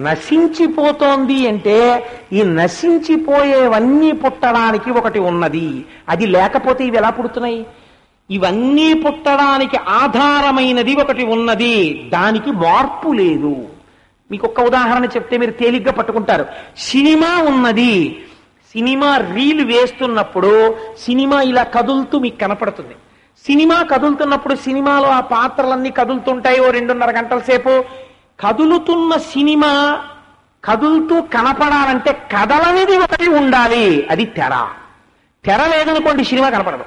నశించిపోతోంది అంటే ఈ నశించిపోయేవన్నీ పుట్టడానికి ఒకటి ఉన్నది. అది లేకపోతే ఇవి ఎలా పుడుతున్నాయి? ఇవన్నీ పుట్టడానికి ఆధారమైనది ఒకటి ఉన్నది, దానికి మార్పు లేదు. మీకు ఒక్క ఉదాహరణ చెప్తే మీరు తేలిగ్గా పట్టుకుంటారు. సినిమా ఉన్నది, సినిమా రీల్ వేస్తున్నప్పుడు సినిమా ఇలా కదులుతూ మీకు కనపడుతుంది. సినిమా కదులుతున్నప్పుడు సినిమాలో ఆ పాత్రలన్నీ కదులుతుంటాయి. ఓ 2.5 గంటల సేపు కదులుతున్న సినిమా కదులుతూ కనపడాలంటే కదలనిది ఒకటి ఉండాలి, అది తెర. తెర లేదనుకోండి సినిమా కనపడదు.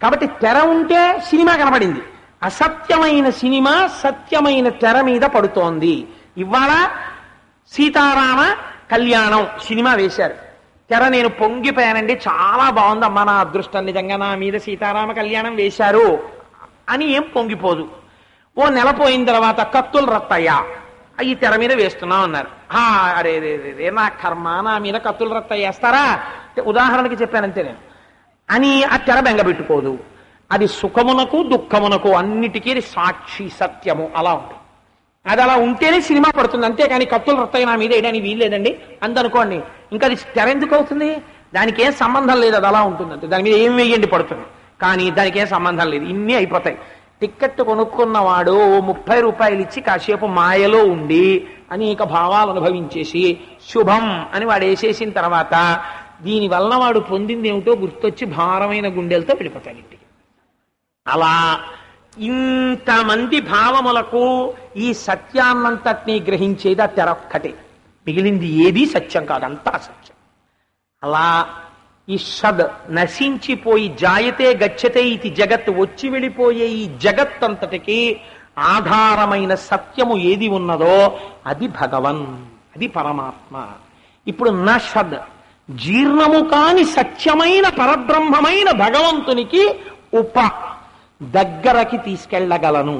కాబట్టి తెర ఉంటే సినిమా కనపడింది. అసత్యమైన సినిమా సత్యమైన తెర మీద పడుతోంది. ఇవాళ సీతారామ కళ్యాణం సినిమా వేశారు, తెర నేను పొంగిపోయానండి, చాలా బాగుంది అమ్మా, నా అదృష్టం నిజంగా నా మీద సీతారామ కళ్యాణం వేశారు అని ఏం పొంగిపోదు. ఓ నెల పోయిన తర్వాత కత్తులు రత్తయ్యా ఈ తెర మీద వేస్తున్నాం అన్నారు. అరే రే నా కర్మ, నా మీద కత్తులు రత్తయ్య వేస్తారా, ఉదాహరణకి చెప్పానంతే నేను అని ఆ తెర బెంగబెట్టుకోదు. అది సుఖమునకు దుఃఖమునకు అన్నిటికీ సాక్షి సత్యము అలా ఉంటుంది. అది అలా ఉంటేనే సినిమా పడుతుంది, అంతేకాని కత్తులు రత్తయ్య నా మీద వేయడానికి వీల్లేదండి అందనుకోండి, ఇంకా అది తెర ఎందుకు అవుతుంది? దానికి ఏం సంబంధం లేదు, అది అలా ఉంటుంది అంతే. దాని మీద ఏం వేయండి పడుతుంది, కానీ దానికి ఏం సంబంధం లేదు. ఇన్ని అయిపోతాయి. టిక్కెట్ కొనుక్కున్నవాడు 30 రూపాయలు ఇచ్చి కాసేపు మాయలో ఉండి అనేక భావాలు అనుభవించేసి శుభం అని వాడు వేసేసిన తర్వాత దీని వలన వాడు పొందింది ఏమిటో గుర్తొచ్చి భారమైన గుండెలతో వెళ్ళిపోతాడు ఇంటికి. అలా ఇంతమంది భావములకు ఈ సత్యాన్నంతటినీ గ్రహించేది ఆ తెర ఒక్కటే, మిగిలింది ఏదీ సత్యం కాదు, అంతా అసత్యం. అలా ఈ షద్ నశించిపోయి జాయతే గచ్చతే ఇది జగత్ వచ్చి వెళ్ళిపోయే ఈ జగత్ అంతటికి ఆధారమైన సత్యము ఏది ఉన్నదో అది భగవన్, అది పరమాత్మ. ఇప్పుడు నషద్ జీర్ణము కాని సత్యమైన పరబ్రహ్మమైన భగవంతునికి దగ్గరకి తీసుకెళ్ళగలను,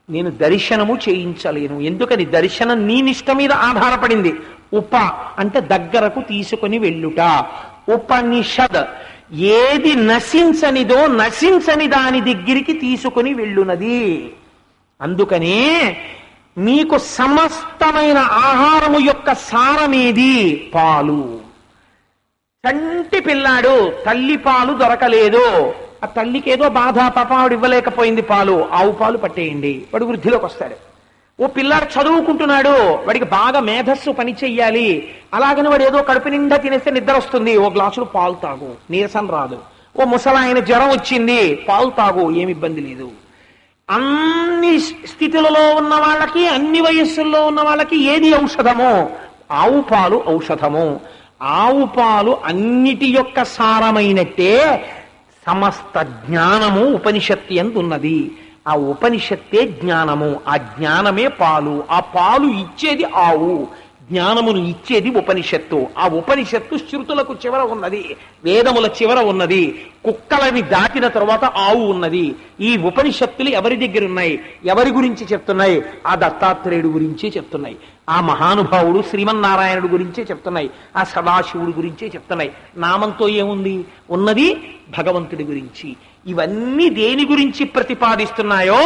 నేను దర్శనము చేయించలేను. ఎందుకని? దర్శనం నీ నిష్ట మీద ఆధారపడింది. అంటే దగ్గరకు తీసుకుని వెళ్ళుట. ఉపనిషద్ ఏది నశించనిదో నశించని దాని దగ్గరికి తీసుకుని వెళ్ళునది. అందుకనే మీకు సమస్తమైన ఆహారము యొక్క సారమేది? పాలు. చంటి పిల్లాడు తల్లి పాలు దొరకలేదు, ఆ తల్లికి ఏదో బాధ, పాపాడు ఇవ్వలేకపోయింది పాలు, ఆవు పాలు పట్టేయండి, వాడు వృద్ధిలోకి వస్తాడు. ఓ పిల్లాడు చదువుకుంటున్నాడు, వాడికి బాగా మేధస్సు పని చెయ్యాలి, అలాగని వాడు ఏదో కడుపు నిండా తినేస్తే నిద్ర వస్తుంది, ఓ గ్లాసులు పాలు తాగు, నీరసం రాదు. ఓ ముసలాయన జ్వరం వచ్చింది, పాలు తాగు, ఏమి ఇబ్బంది లేదు. అన్ని స్థితులలో ఉన్న వాళ్ళకి, అన్ని వయస్సుల్లో ఉన్న వాళ్ళకి ఏది ఔషధమో? ఆవు పాలు ఔషధము. ఆవు పాలు అన్నిటి యొక్క సారమైనట్టే సమస్త జ్ఞానము ఉపనిషత్తు యందు ఉన్నది. ఆ ఉపనిషత్తే జ్ఞానము, ఆ జ్ఞానమే పాలు, ఆ పాలు ఇచ్చేది ఆవు, జ్ఞానమును ఇచ్చేది ఉపనిషత్తు. ఆ ఉపనిషత్తు శృతులకు చివర ఉన్నది, వేదముల చివర ఉన్నది, కుక్కలని దాటిన తరువాత ఆవు ఉన్నది. ఈ ఉపనిషత్తులు ఎవరి దగ్గర ఉన్నాయి? ఎవరి గురించి చెప్తున్నాయి? ఆ దత్తాత్రేయుడు గురించే చెప్తున్నాయి, ఆ మహానుభావుడు శ్రీమన్నారాయణుడు గురించే చెప్తున్నాయి, ఆ సదాశివుడి గురించే చెప్తున్నాయి. నామంతో ఏముంది? ఉన్నది భగవంతుడి గురించి. ఇవన్నీ దేని గురించి ప్రతిపాదిస్తున్నాయో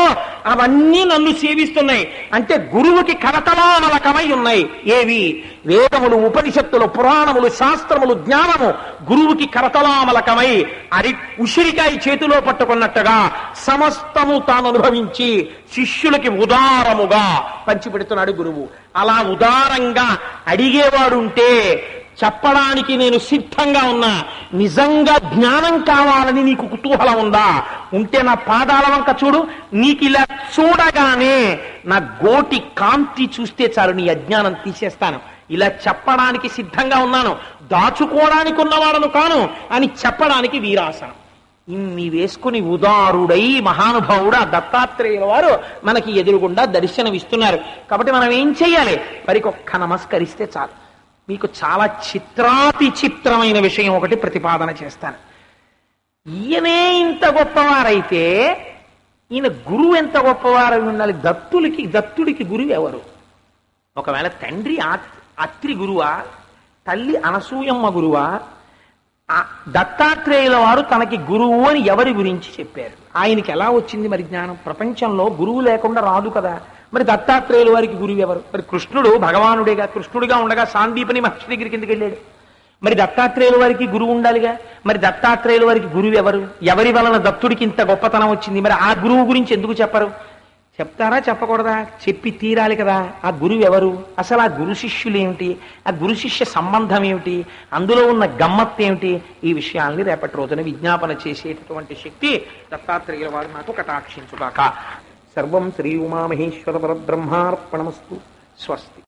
అవన్నీ నన్ను సేవిస్తున్నాయి. అంటే గురువుకి కరతలామలకమై ఉన్నాయి. ఏవి? వేదములు, ఉపనిషత్తులు, పురాణములు, శాస్త్రములు, జ్ఞానము గురువుకి కరతలామలకమై ఉసిరికాయ చేతిలో పట్టుకున్నట్టుగా సమస్తము తాను అనుభవించి శిష్యులకి ఉదారముగా పంచిపెడుతున్నాడు గురువు. అలా ఉదారంగా అడిగేవాడుంటే చెప్పడానికి నేను సిద్ధంగా ఉన్నా. నిజంగా జ్ఞానం కావాలని నీకు కుతూహలం ఉందా? ఉంటే నా పాదాల వంక చూడు. నీకు ఇలా చూడగానే నా గోటి కాంతి చూస్తే చాలు, నీ అజ్ఞానం తీసేస్తాను. ఇలా చెప్పడానికి సిద్ధంగా ఉన్నాను, దాచుకోవడానికి ఉన్నవాడను కాను అని చెప్పడానికి వీరాసనం. ఇన్ని వేసుకుని ఉదారుడై మహానుభావుడు ఆ దత్తాత్రేయుల వారు మనకి ఎదురుగుండా దర్శనమిస్తున్నారు. కాబట్టి మనం ఏం చెయ్యాలి? వారికొక్క నమస్కరిస్తే చాలు. మీకు చాలా చిత్రాతి చిత్రమైన విషయం ఒకటి ప్రతిపాదన చేస్తాను. ఈయనే ఇంత గొప్పవారైతే ఈయన గురువు ఎంత గొప్పవారై ఉండాలి? దత్తుడికి గురువు ఎవరు? ఒకవేళ తండ్రి అత్రి గురువా, తల్లి అనసూయమ్మ గురువా? దత్తాత్రేయుల వారు తనకి గురువు అని ఎవరి గురించి చెప్పారు? ఆయనకి ఎలా వచ్చింది మరి జ్ఞానం? ప్రపంచంలో గురువు లేకుండా రాదు కదా. మరి దత్తాత్రేయుల వారికి గురువు ఎవరు? మరి కృష్ణుడు భగవానుడేగా, కృష్ణుడిగా ఉండగా సాందీపని మహర్షి దగ్గరికి ఎందుకు వెళ్ళాడు? మరి దత్తాత్రేయుల వారికి గురువు ఉండాలిగా. మరి దత్తాత్రేయుల వారికి గురువు ఎవరు? ఎవరి వలన దత్తుడికి ఇంత గొప్పతనం వచ్చింది? మరి ఆ గురువు గురించి ఎందుకు చెప్పరు? చెప్తారా చెప్పకూడదా? చెప్పి తీరాలి కదా. ఆ గురువు ఎవరు? అసలు ఆ గురు శిష్యులు ఏమిటి? ఆ గురు శిష్య సంబంధం ఏమిటి? అందులో ఉన్న గమ్మత్ ఏమిటి? ఈ విషయాల్ని రేపటి రోజున విజ్ఞాపన చేసేటటువంటి శక్తి దత్తాత్రేయుల వారు నాకు కటాక్షించుగాక. సర్వం శ్రీ ఉమామహేశ్వర పరబ్రహ్మార్పణమస్తు. స్వస్తి.